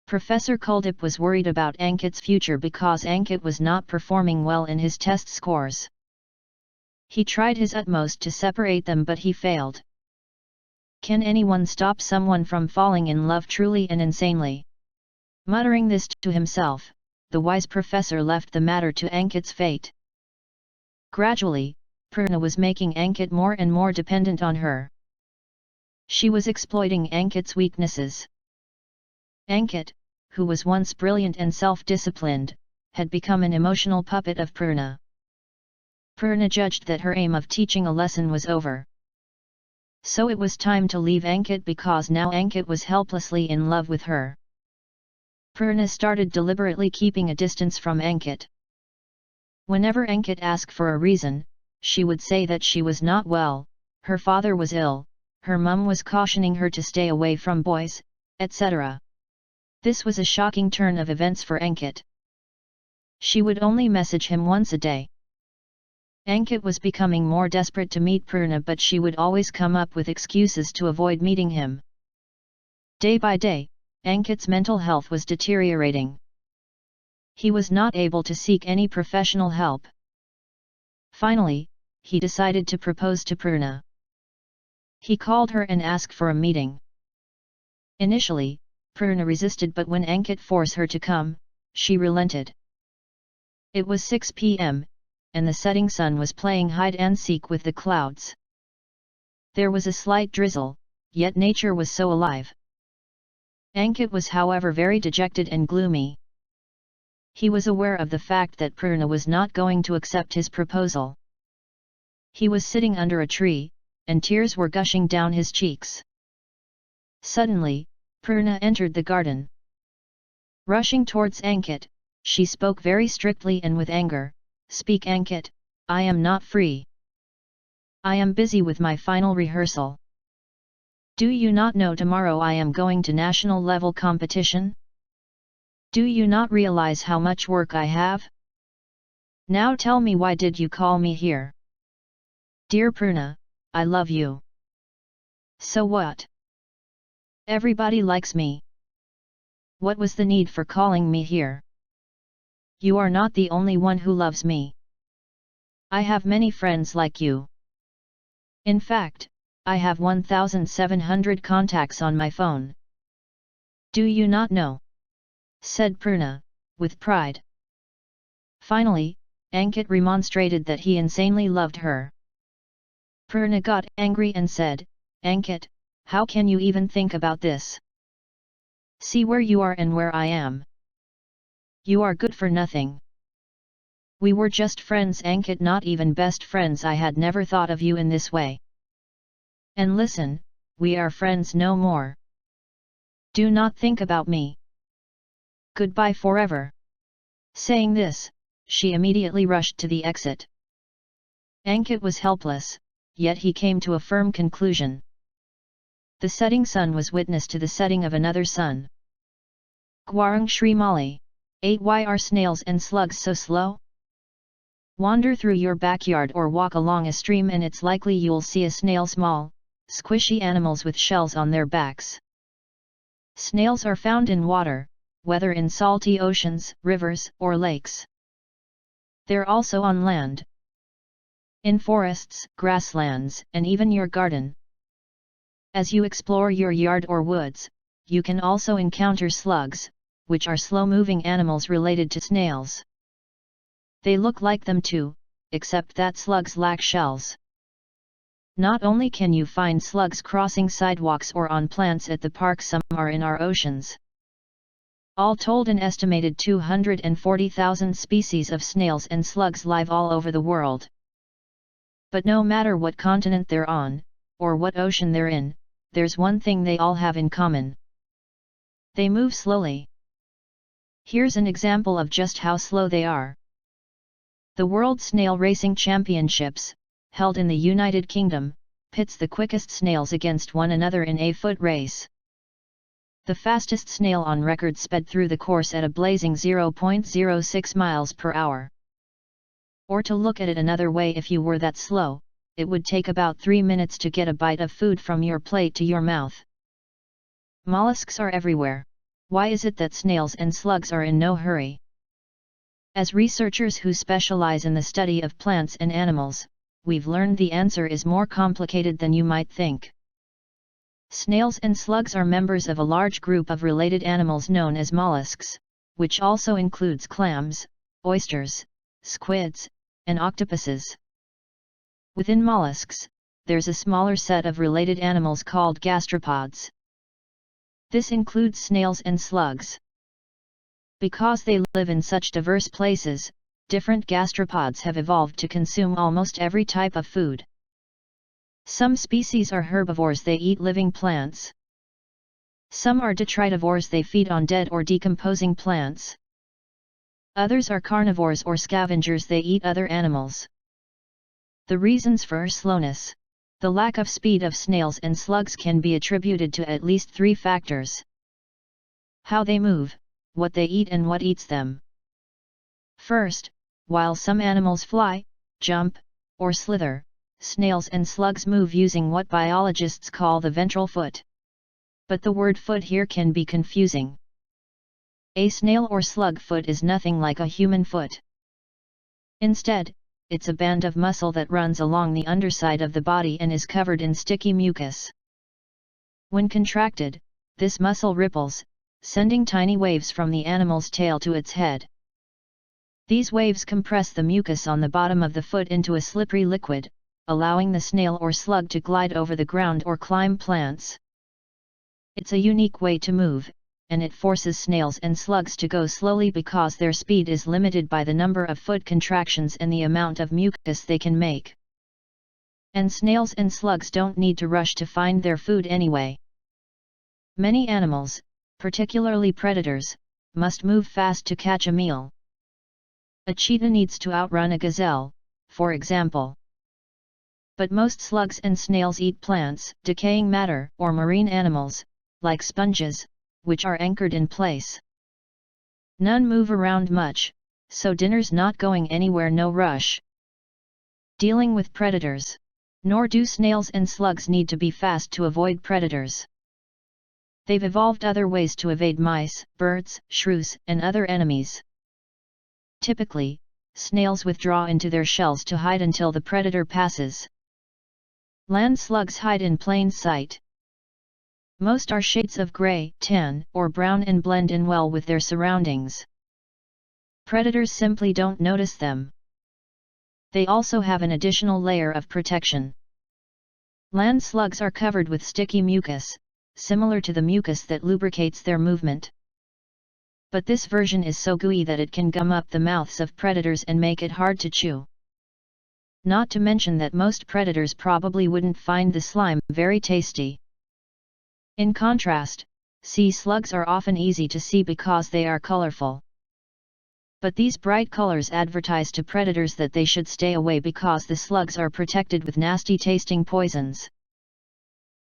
Professor Kuldip was worried about Ankit's future because Ankit was not performing well in his test scores. He tried his utmost to separate them but he failed. Can anyone stop someone from falling in love truly and insanely? Muttering this to himself, the wise professor left the matter to Ankit's fate. Gradually, Purna was making Ankit more and more dependent on her. She was exploiting Ankit's weaknesses. Ankit, who was once brilliant and self-disciplined, had become an emotional puppet of Purna. Purna judged that her aim of teaching a lesson was over. So it was time to leave Ankit because now Ankit was helplessly in love with her. Purna started deliberately keeping a distance from Ankit. Whenever Ankit asked for a reason, she would say that she was not well, her father was ill, her mum was cautioning her to stay away from boys, etc. This was a shocking turn of events for Ankit. She would only message him once a day. Ankit was becoming more desperate to meet Purna, but she would always come up with excuses to avoid meeting him. Day by day, Ankit's mental health was deteriorating. He was not able to seek any professional help. Finally, he decided to propose to Purna. He called her and asked for a meeting. Initially, Purna resisted, but when Ankit forced her to come, she relented. It was 6 p.m, and the setting sun was playing hide and seek with the clouds. There was a slight drizzle, yet nature was so alive. Ankit was however very dejected and gloomy. He was aware of the fact that Purna was not going to accept his proposal. He was sitting under a tree, and tears were gushing down his cheeks. Suddenly, Purna entered the garden. Rushing towards Ankit, she spoke very strictly and with anger, "Speak, Ankit, I am not free. I am busy with my final rehearsal. Do you not know tomorrow I am going to national level competition? Do you not realize how much work I have? Now tell me, why did you call me here? Dear Purna, I love you. So what? Everybody likes me. What was the need for calling me here? You are not the only one who loves me. I have many friends like you. In fact, I have 1,700 contacts on my phone. Do you not know?" said Purna, with pride. Finally, Ankit remonstrated that he insanely loved her. Purna got angry and said, "Ankit, how can you even think about this? See where you are and where I am. You are good for nothing. We were just friends, Ankit, not even best friends. I had never thought of you in this way. And listen, we are friends no more. Do not think about me. Goodbye forever." Saying this, she immediately rushed to the exit. Ankit was helpless, yet he came to a firm conclusion. The setting sun was witness to the setting of another sun. Gwarang Shri Mali, 8 Why are snails and slugs so slow? Wander through your backyard or walk along a stream and it's likely you'll see a snail, small, squishy animals with shells on their backs. Snails are found in water, whether in salty oceans, rivers, or lakes. They're also on land, in forests, grasslands, and even your garden. As you explore your yard or woods, you can also encounter slugs, which are slow-moving animals related to snails. They look like them too, except that slugs lack shells. Not only can you find slugs crossing sidewalks or on plants at the park, some are in our oceans. All told, an estimated 240,000 species of snails and slugs live all over the world. But no matter what continent they're on, or what ocean they're in, there's one thing they all have in common. They move slowly. Here's an example of just how slow they are. The World Snail Racing Championships, held in the United Kingdom, pits the quickest snails against one another in a foot race. The fastest snail on record sped through the course at a blazing 0.06 miles per hour. Or to look at it another way, if you were that slow, it would take about 3 minutes to get a bite of food from your plate to your mouth. Mollusks are everywhere. Why is it that snails and slugs are in no hurry? As researchers who specialize in the study of plants and animals, we've learned the answer is more complicated than you might think. Snails and slugs are members of a large group of related animals known as mollusks, which also includes clams, oysters, squids, and octopuses. Within mollusks, there's a smaller set of related animals called gastropods. This includes snails and slugs. Because they live in such diverse places, different gastropods have evolved to consume almost every type of food. Some species are herbivores, they eat living plants. Some are detritivores, they feed on dead or decomposing plants. Others are carnivores or scavengers, they eat other animals. The reasons for slowness. The lack of speed of snails and slugs can be attributed to at least 3 factors. How they move, what they eat and what eats them. First, while some animals fly, jump, or slither, snails and slugs move using what biologists call the ventral foot. But the word foot here can be confusing. A snail or slug foot is nothing like a human foot. Instead, it's a band of muscle that runs along the underside of the body and is covered in sticky mucus. When contracted, this muscle ripples, sending tiny waves from the animal's tail to its head. These waves compress the mucus on the bottom of the foot into a slippery liquid, allowing the snail or slug to glide over the ground or climb plants. It's a unique way to move, and it forces snails and slugs to go slowly because their speed is limited by the number of foot contractions and the amount of mucus they can make. And snails and slugs don't need to rush to find their food anyway. Many animals, particularly predators, must move fast to catch a meal. A cheetah needs to outrun a gazelle, for example. But most slugs and snails eat plants, decaying matter, or marine animals, like sponges, which are anchored in place. None move around much, so dinner's not going anywhere, no rush. Dealing with predators. Nor do snails and slugs need to be fast to avoid predators. They've evolved other ways to evade mice, birds, shrews, and other enemies. Typically, snails withdraw into their shells to hide until the predator passes. Land slugs hide in plain sight. Most are shades of gray, tan, or brown and blend in well with their surroundings. Predators simply don't notice them. They also have an additional layer of protection. Land slugs are covered with sticky mucus, similar to the mucus that lubricates their movement. But this version is so gooey that it can gum up the mouths of predators and make it hard to chew. Not to mention that most predators probably wouldn't find the slime very tasty. In contrast, sea slugs are often easy to see because they are colorful. But these bright colors advertise to predators that they should stay away because the slugs are protected with nasty-tasting poisons.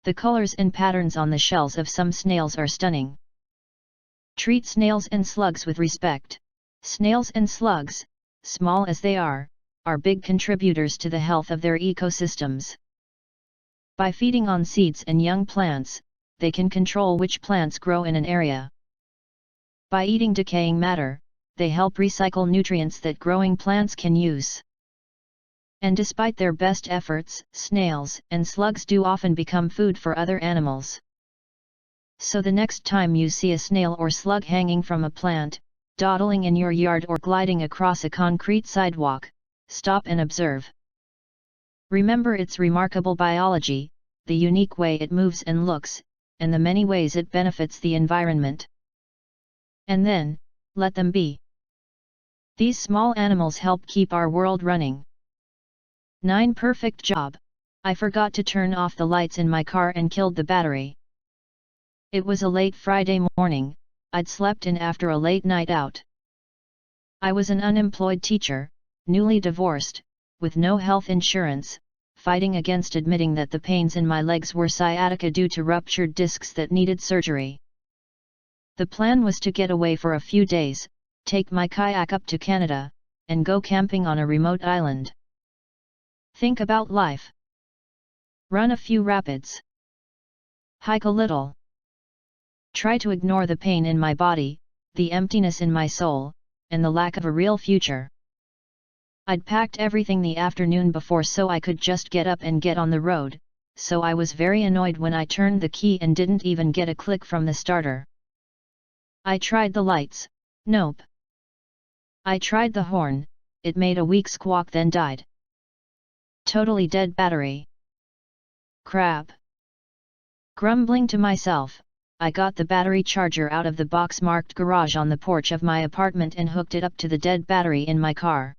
The colors and patterns on the shells of some snails are stunning. Treat snails and slugs with respect. Snails and slugs, small as they are big contributors to the health of their ecosystems. By feeding on seeds and young plants, they can control which plants grow in an area. By eating decaying matter, they help recycle nutrients that growing plants can use. And despite their best efforts, snails and slugs do often become food for other animals. So the next time you see a snail or slug hanging from a plant, dawdling in your yard or gliding across a concrete sidewalk, stop and observe. Remember its remarkable biology, the unique way it moves and looks, and the many ways it benefits the environment. And then, let them be. These small animals help keep our world running. 9. Perfect job. I forgot to turn off the lights in my car and killed the battery. It was a late Friday morning, I'd slept in after a late night out. I was an unemployed teacher, newly divorced, with no health insurance, fighting against admitting that the pains in my legs were sciatica due to ruptured discs that needed surgery. The plan was to get away for a few days, take my kayak up to Canada, and go camping on a remote island. Think about life. Run a few rapids. Hike a little. Try to ignore the pain in my body, the emptiness in my soul, and the lack of a real future. I'd packed everything the afternoon before so I could just get up and get on the road, so I was very annoyed when I turned the key and didn't even get a click from the starter. I tried the lights, nope. I tried the horn, it made a weak squawk then died. Totally dead battery. Crap. Grumbling to myself, I got the battery charger out of the box marked garage on the porch of my apartment and hooked it up to the dead battery in my car.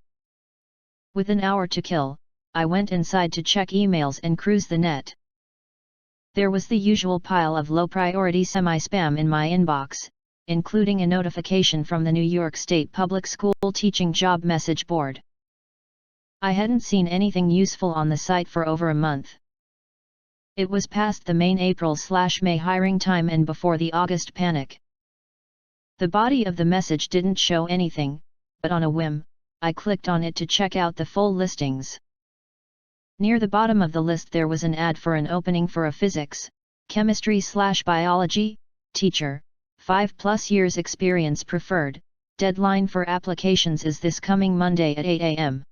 With an hour to kill, I went inside to check emails and cruise the net. There was the usual pile of low-priority semi-spam in my inbox, including a notification from the New York State Public School Teaching Job Message Board. I hadn't seen anything useful on the site for over a month. It was past the main April/May hiring time and before the August panic. The body of the message didn't show anything, but on a whim, I clicked on it to check out the full listings. Near the bottom of the list there was an ad for an opening for a physics, chemistry/biology teacher, 5+ years experience preferred. Deadline for applications is this coming Monday at 8 a.m.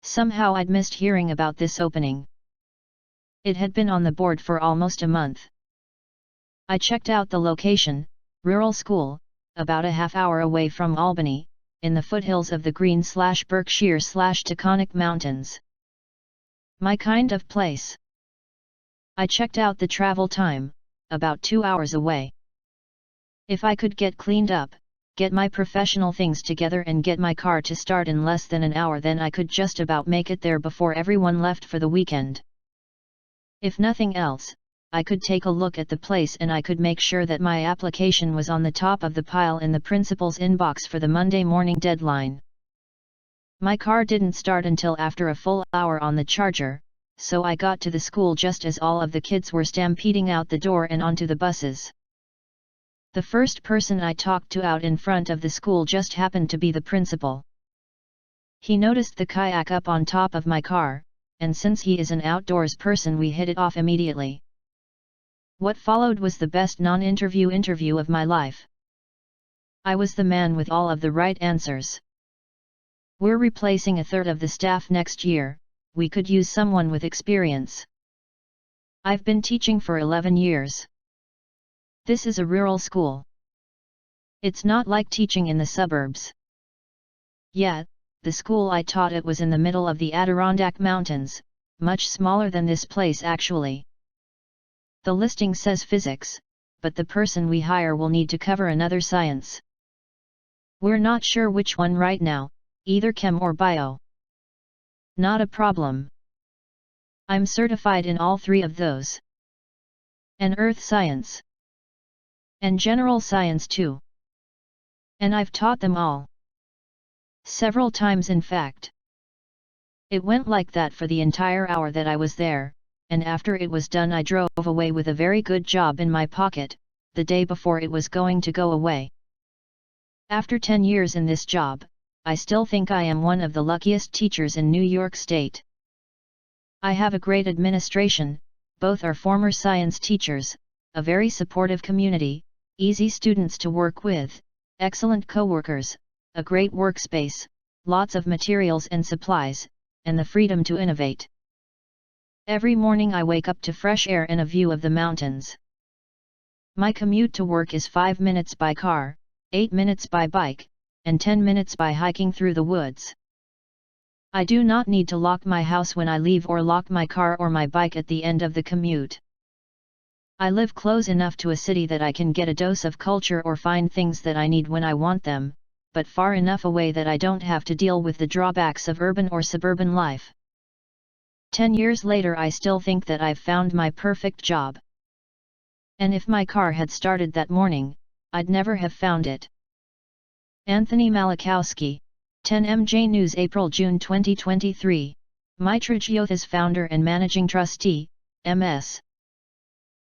Somehow I'd missed hearing about this opening. It had been on the board for almost a month. I checked out the location, rural school, about a half-hour away from Albany, in the foothills of the Green/Berkshire/Taconic Mountains. My kind of place. I checked out the travel time, about 2 hours away. If I could get cleaned up, get my professional things together and get my car to start in less than an hour, then I could just about make it there before everyone left for the weekend. If nothing else, I could take a look at the place and I could make sure that my application was on the top of the pile in the principal's inbox for the Monday morning deadline. My car didn't start until after a full hour on the charger, so I got to the school just as all of the kids were stampeding out the door and onto the buses. The first person I talked to out in front of the school just happened to be the principal. He noticed the kayak up on top of my car, and since he is an outdoors person we hit it off immediately. What followed was the best interview of my life. I was the man with all of the right answers. We're replacing a third of the staff next year, we could use someone with experience. I've been teaching for 11 years. This is a rural school. It's not like teaching in the suburbs. Yeah, the school I taught at was in the middle of the Adirondack Mountains, much smaller than this place actually. The listing says physics, but the person we hire will need to cover another science. We're not sure which one right now, either chem or bio. Not a problem. I'm certified in all 3 of those. And earth science. And general science too. And I've taught them all. Several times in fact. It went like that for the entire hour that I was there, and after it was done I drove away with a very good job in my pocket, the day before it was going to go away. After 10 years in this job, I still think I am one of the luckiest teachers in New York State. I have a great administration, both are former science teachers, a very supportive community, easy students to work with, excellent coworkers, a great workspace, lots of materials and supplies, and the freedom to innovate. Every morning I wake up to fresh air and a view of the mountains. My commute to work is 5 minutes by car, 8 minutes by bike, and 10 minutes by hiking through the woods. I do not need to lock my house when I leave or lock my car or my bike at the end of the commute. I live close enough to a city that I can get a dose of culture or find things that I need when I want them, but far enough away that I don't have to deal with the drawbacks of urban or suburban life. 10 years later I still think that I've found my perfect job. And if my car had started that morning, I'd never have found it. Anthony Malachowski, 10MJ News April-June 2023, Mitra Jyothi's founder and managing trustee, MS.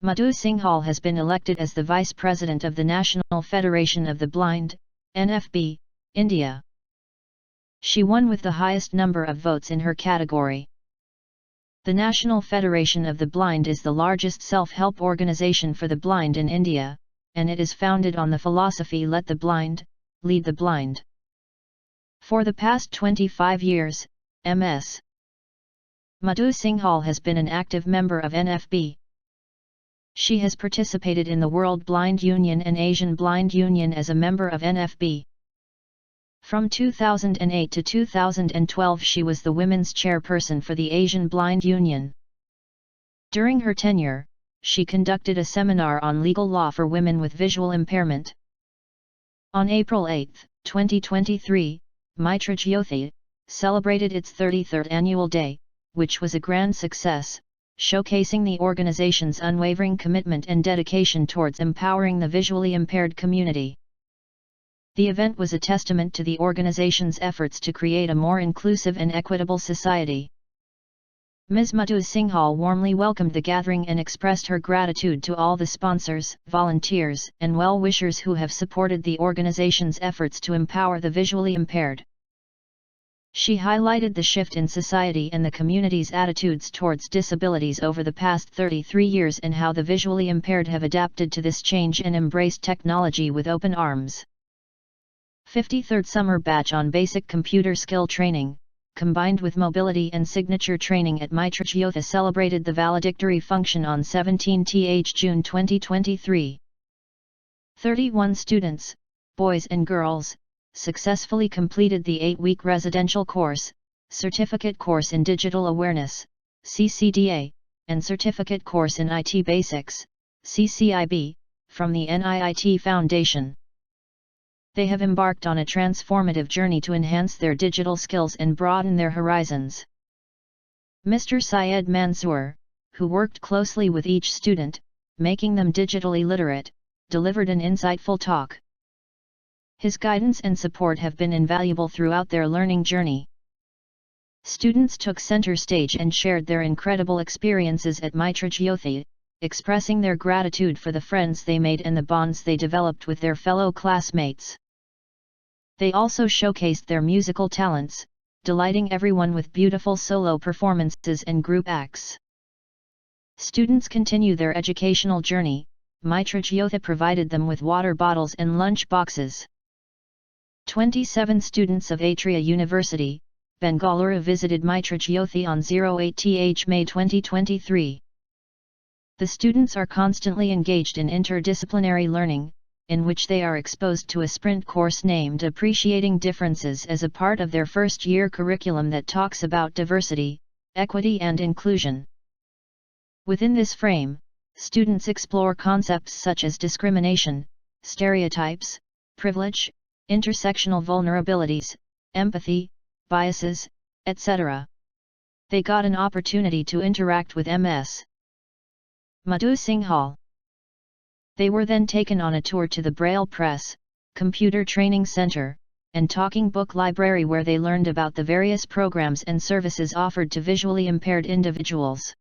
Madhu Singhal has been elected as the Vice President of the National Federation of the Blind, NFB, India. She won with the highest number of votes in her category. The National Federation of the Blind is the largest self-help organization for the blind in India, and it is founded on the philosophy "Let the blind, lead the blind." For the past 25 years, Ms. Madhu Singhal has been an active member of NFB. She has participated in the World Blind Union and Asian Blind Union as a member of NFB. From 2008 to 2012 she was the women's chairperson for the Asian Blind Union. During her tenure, she conducted a seminar on legal law for women with visual impairment. On April 8, 2023, Mitra Jyothi celebrated its 33rd annual day, which was a grand success, showcasing the organization's unwavering commitment and dedication towards empowering the visually impaired community. The event was a testament to the organization's efforts to create a more inclusive and equitable society. Ms. Madhu Singhal warmly welcomed the gathering and expressed her gratitude to all the sponsors, volunteers, and well-wishers who have supported the organization's efforts to empower the visually impaired. She highlighted the shift in society and the community's attitudes towards disabilities over the past 33 years and how the visually impaired have adapted to this change and embraced technology with open arms. 53rd Summer Batch on Basic Computer Skill Training, combined with mobility and signature training at Mitra Jyothi, celebrated the valedictory function on 17th June 2023. 31 students, boys and girls, successfully completed the 8-week residential course, certificate course in Digital Awareness, CCDA, and certificate course in IT Basics, CCIB, from the NIIT Foundation. They have embarked on a transformative journey to enhance their digital skills and broaden their horizons. Mr. Syed Mansoor, who worked closely with each student, making them digitally literate, delivered an insightful talk. His guidance and support have been invaluable throughout their learning journey. Students took center stage and shared their incredible experiences at Mitra Jyothi, expressing their gratitude for the friends they made and the bonds they developed with their fellow classmates. They also showcased their musical talents, delighting everyone with beautiful solo performances and group acts. Students continue their educational journey. Mitra Jyothi provided them with water bottles and lunch boxes. 27 students of Atria University, Bengaluru visited Mitra Jyothi on 08th May 2023. The students are constantly engaged in interdisciplinary learning, in which they are exposed to a sprint course named Appreciating Differences as a part of their first-year curriculum that talks about diversity, equity and inclusion. Within this frame, students explore concepts such as discrimination, stereotypes, privilege, intersectional vulnerabilities, empathy, biases, etc. They got an opportunity to interact with Ms. Madhu Singhal. They were then taken on a tour to the Braille Press, Computer Training Center, and Talking Book Library, where they learned about the various programs and services offered to visually impaired individuals.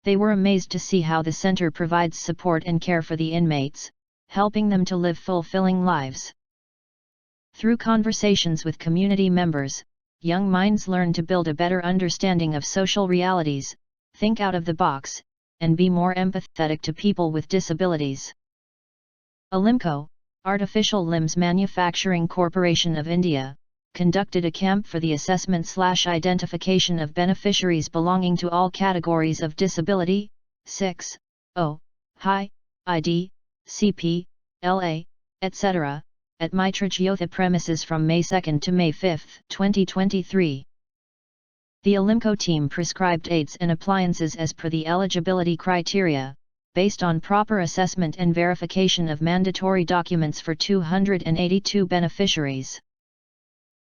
They were amazed to see how the center provides support and care for the inmates, helping them to live fulfilling lives. Through conversations with community members, young minds learn to build a better understanding of social realities, think out of the box, and be more empathetic to people with disabilities. Alimco, Artificial Limbs Manufacturing Corporation of India, conducted a camp for the assessment/identification of beneficiaries belonging to all categories of disability, 6, O, High, ID, CP, LA, etc., at Mitra Jyothi premises from May 2 to May 5, 2023. The Alimco team prescribed aids and appliances as per the eligibility criteria, based on proper assessment and verification of mandatory documents for 282 beneficiaries.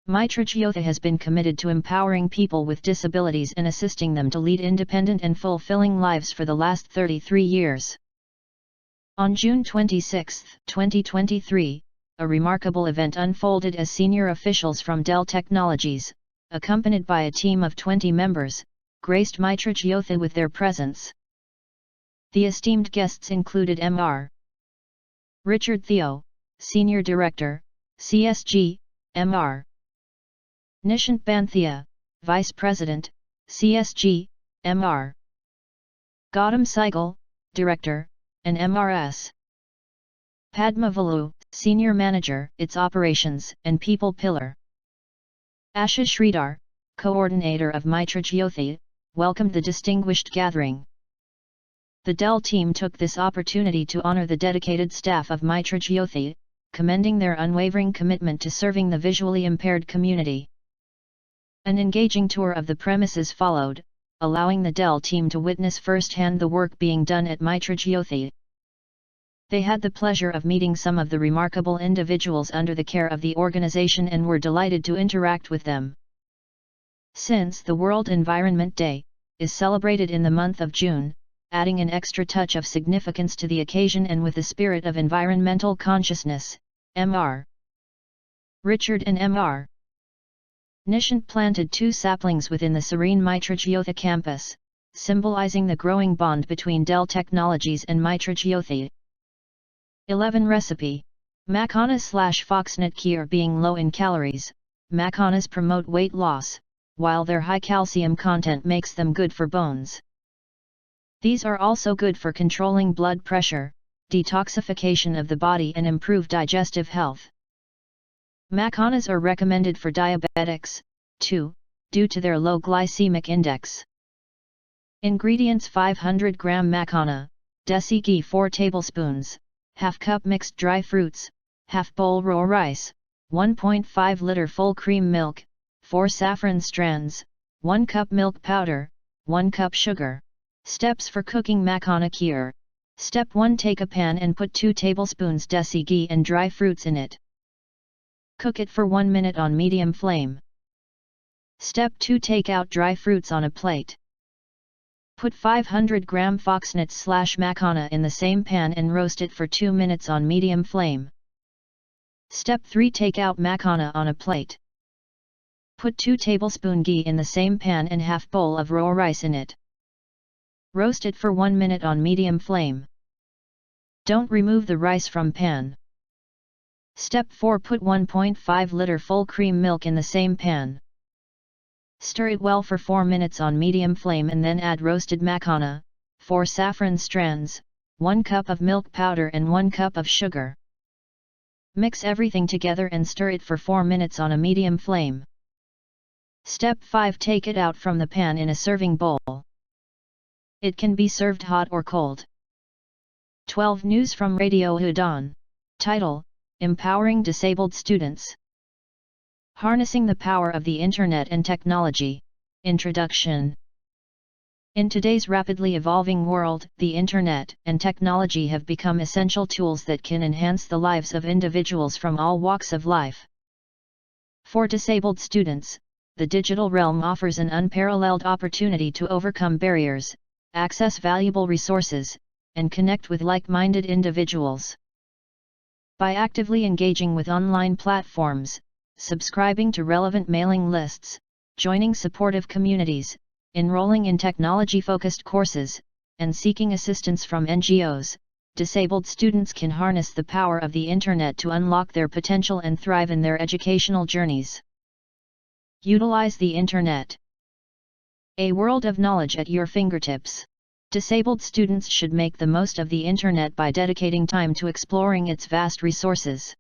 Mitra Jyothi has been committed to empowering people with disabilities and assisting them to lead independent and fulfilling lives for the last 33 years. On June 26, 2023, a remarkable event unfolded as senior officials from Dell Technologies, accompanied by a team of 20 members, graced Mitra Jyothi with their presence. The esteemed guests included Mr. Richard Theo, Senior Director, CSG, Mr. Nishant Banthia, Vice President, CSG, Mr. Gautam Saigal, Director, and Mrs. Padma Valu, Senior Manager, its Operations and People Pillar. Ashish Sridhar, Coordinator of Mitra Jyothi, welcomed the distinguished gathering. The Dell team took this opportunity to honor the dedicated staff of Mitra Jyothi, commending their unwavering commitment to serving the visually impaired community. An engaging tour of the premises followed, allowing the Dell team to witness firsthand the work being done at Mitra Jyothi. They had the pleasure of meeting some of the remarkable individuals under the care of the organization and were delighted to interact with them. Since the World Environment Day is celebrated in the month of June, adding an extra touch of significance to the occasion and with the spirit of environmental consciousness, Mr. Richard and Mr. Nishant planted 2 saplings within the serene Mitra Jyothi campus, symbolizing the growing bond between Dell Technologies and Mitra Jyothi. 11 Recipe: Makhana/Foxnut kheer being low in calories, macanas promote weight loss, while their high calcium content makes them good for bones. These are also good for controlling blood pressure, detoxification of the body and improve digestive health. Macanas are recommended for diabetics, too, due to their low glycemic index. Ingredients: 500 gram macana, desi ghee 4 tablespoons, half cup mixed dry fruits, half bowl raw rice, 1.5 liter full cream milk, 4 saffron strands, 1 cup milk powder, 1 cup sugar. Steps for cooking macana kheer. Step 1: take a pan and put 2 tablespoons desi ghee and dry fruits in it. Cook it for 1 minute on medium flame. Step 2: take out dry fruits on a plate. Put 500 gram foxnuts/macana in the same pan and roast it for 2 minutes on medium flame. Step 3: take out macana on a plate. Put 2 tablespoon ghee in the same pan and half bowl of raw rice in it. Roast it for 1 minute on medium flame. Don't remove the rice from pan. Step 4: put 1.5 liter full cream milk in the same pan. Stir it well for 4 minutes on medium flame and then add roasted macana, 4 saffron strands, 1 cup of milk powder and 1 cup of sugar. Mix everything together and stir it for 4 minutes on a medium flame. Step 5: take it out from the pan in a serving bowl. It can be served hot or cold. 12 News from Radio Udon. Title: Empowering Disabled Students. Harnessing the Power of the Internet and Technology. Introduction. In today's rapidly evolving world, the Internet and technology have become essential tools that can enhance the lives of individuals from all walks of life. For disabled students, the digital realm offers an unparalleled opportunity to overcome barriers, access valuable resources, and connect with like-minded individuals. By actively engaging with online platforms, subscribing to relevant mailing lists, joining supportive communities, enrolling in technology-focused courses, and seeking assistance from NGOs, disabled students can harness the power of the Internet to unlock their potential and thrive in their educational journeys. Utilize the Internet. A world of knowledge at your fingertips. Disabled students should make the most of the Internet by dedicating time to exploring its vast resources.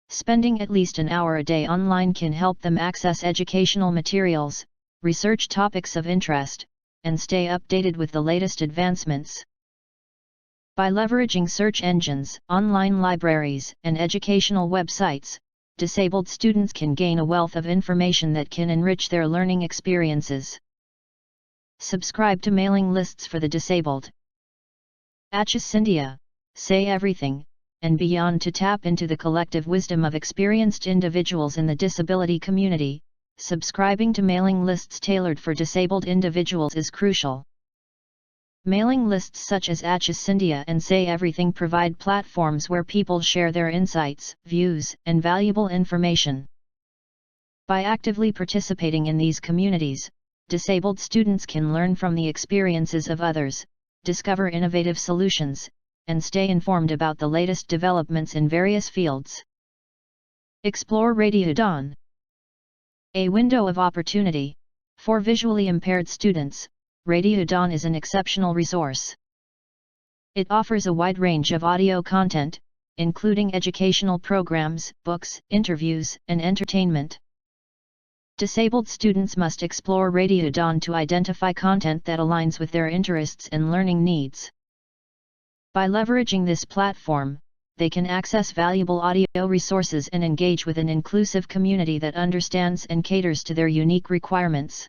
Spending at least an hour a day online can help them access educational materials, research topics of interest, and stay updated with the latest advancements. By leveraging search engines, online libraries, and educational websites, disabled students can gain a wealth of information that can enrich their learning experiences. Subscribe to mailing lists for the disabled. Access India, Say Everything, and beyond. To tap into the collective wisdom of experienced individuals in the disability community, subscribing to mailing lists tailored for disabled individuals is crucial. Mailing lists such as Access India and Say Everything provide platforms where people share their insights, views, and valuable information. By actively participating in these communities, disabled students can learn from the experiences of others, discover innovative solutions, and stay informed about the latest developments in various fields. Explore Radio Udon. A window of opportunity. For visually impaired students, Radio Udon is an exceptional resource. It offers a wide range of audio content, including educational programs, books, interviews, and entertainment. Disabled students must explore Radio Udon to identify content that aligns with their interests and learning needs. By leveraging this platform, they can access valuable audio resources and engage with an inclusive community that understands and caters to their unique requirements.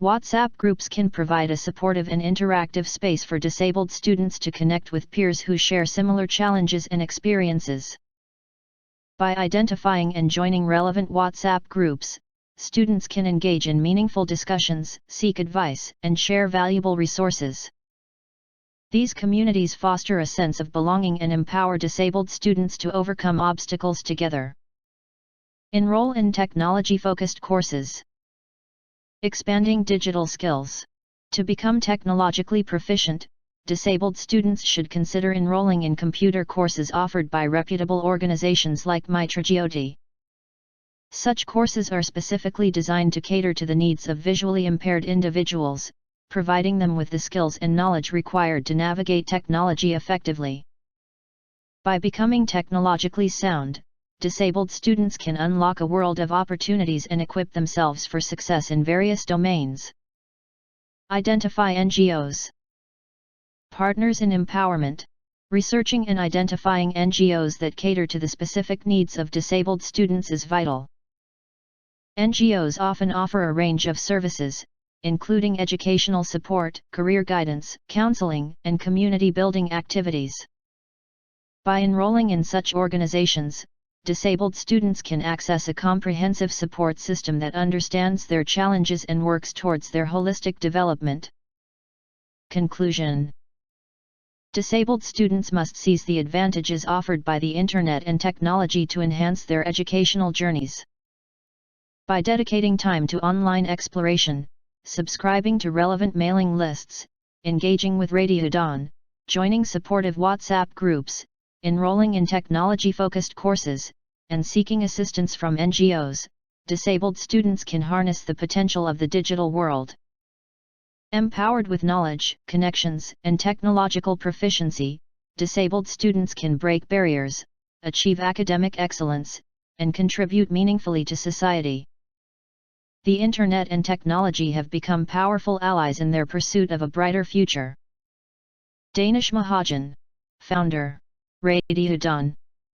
WhatsApp groups can provide a supportive and interactive space for disabled students to connect with peers who share similar challenges and experiences. By identifying and joining relevant WhatsApp groups, students can engage in meaningful discussions, seek advice, and share valuable resources. These communities foster a sense of belonging and empower disabled students to overcome obstacles together. Enroll in technology-focused courses. Expanding digital skills. To become technologically proficient, disabled students should consider enrolling in computer courses offered by reputable organizations like Mitra Jyothi. Such courses are specifically designed to cater to the needs of visually impaired individuals, providing them with the skills and knowledge required to navigate technology effectively. By becoming technologically sound, disabled students can unlock a world of opportunities and equip themselves for success in various domains. Identify NGOs. Partners in empowerment. Researching and identifying NGOs that cater to the specific needs of disabled students is vital. NGOs often offer a range of services, including educational support, career guidance, counseling, and community building activities. By enrolling in such organizations, disabled students can access a comprehensive support system that understands their challenges and works towards their holistic development. Conclusion. Disabled students must seize the advantages offered by the Internet and technology to enhance their educational journeys. By dedicating time to online exploration, subscribing to relevant mailing lists, engaging with Radio Dawn, joining supportive WhatsApp groups, enrolling in technology-focused courses, and seeking assistance from NGOs, disabled students can harness the potential of the digital world. Empowered with knowledge, connections, and technological proficiency, disabled students can break barriers, achieve academic excellence, and contribute meaningfully to society. The Internet and technology have become powerful allies in their pursuit of a brighter future. Danish Mahajan, founder, Radio Dawn.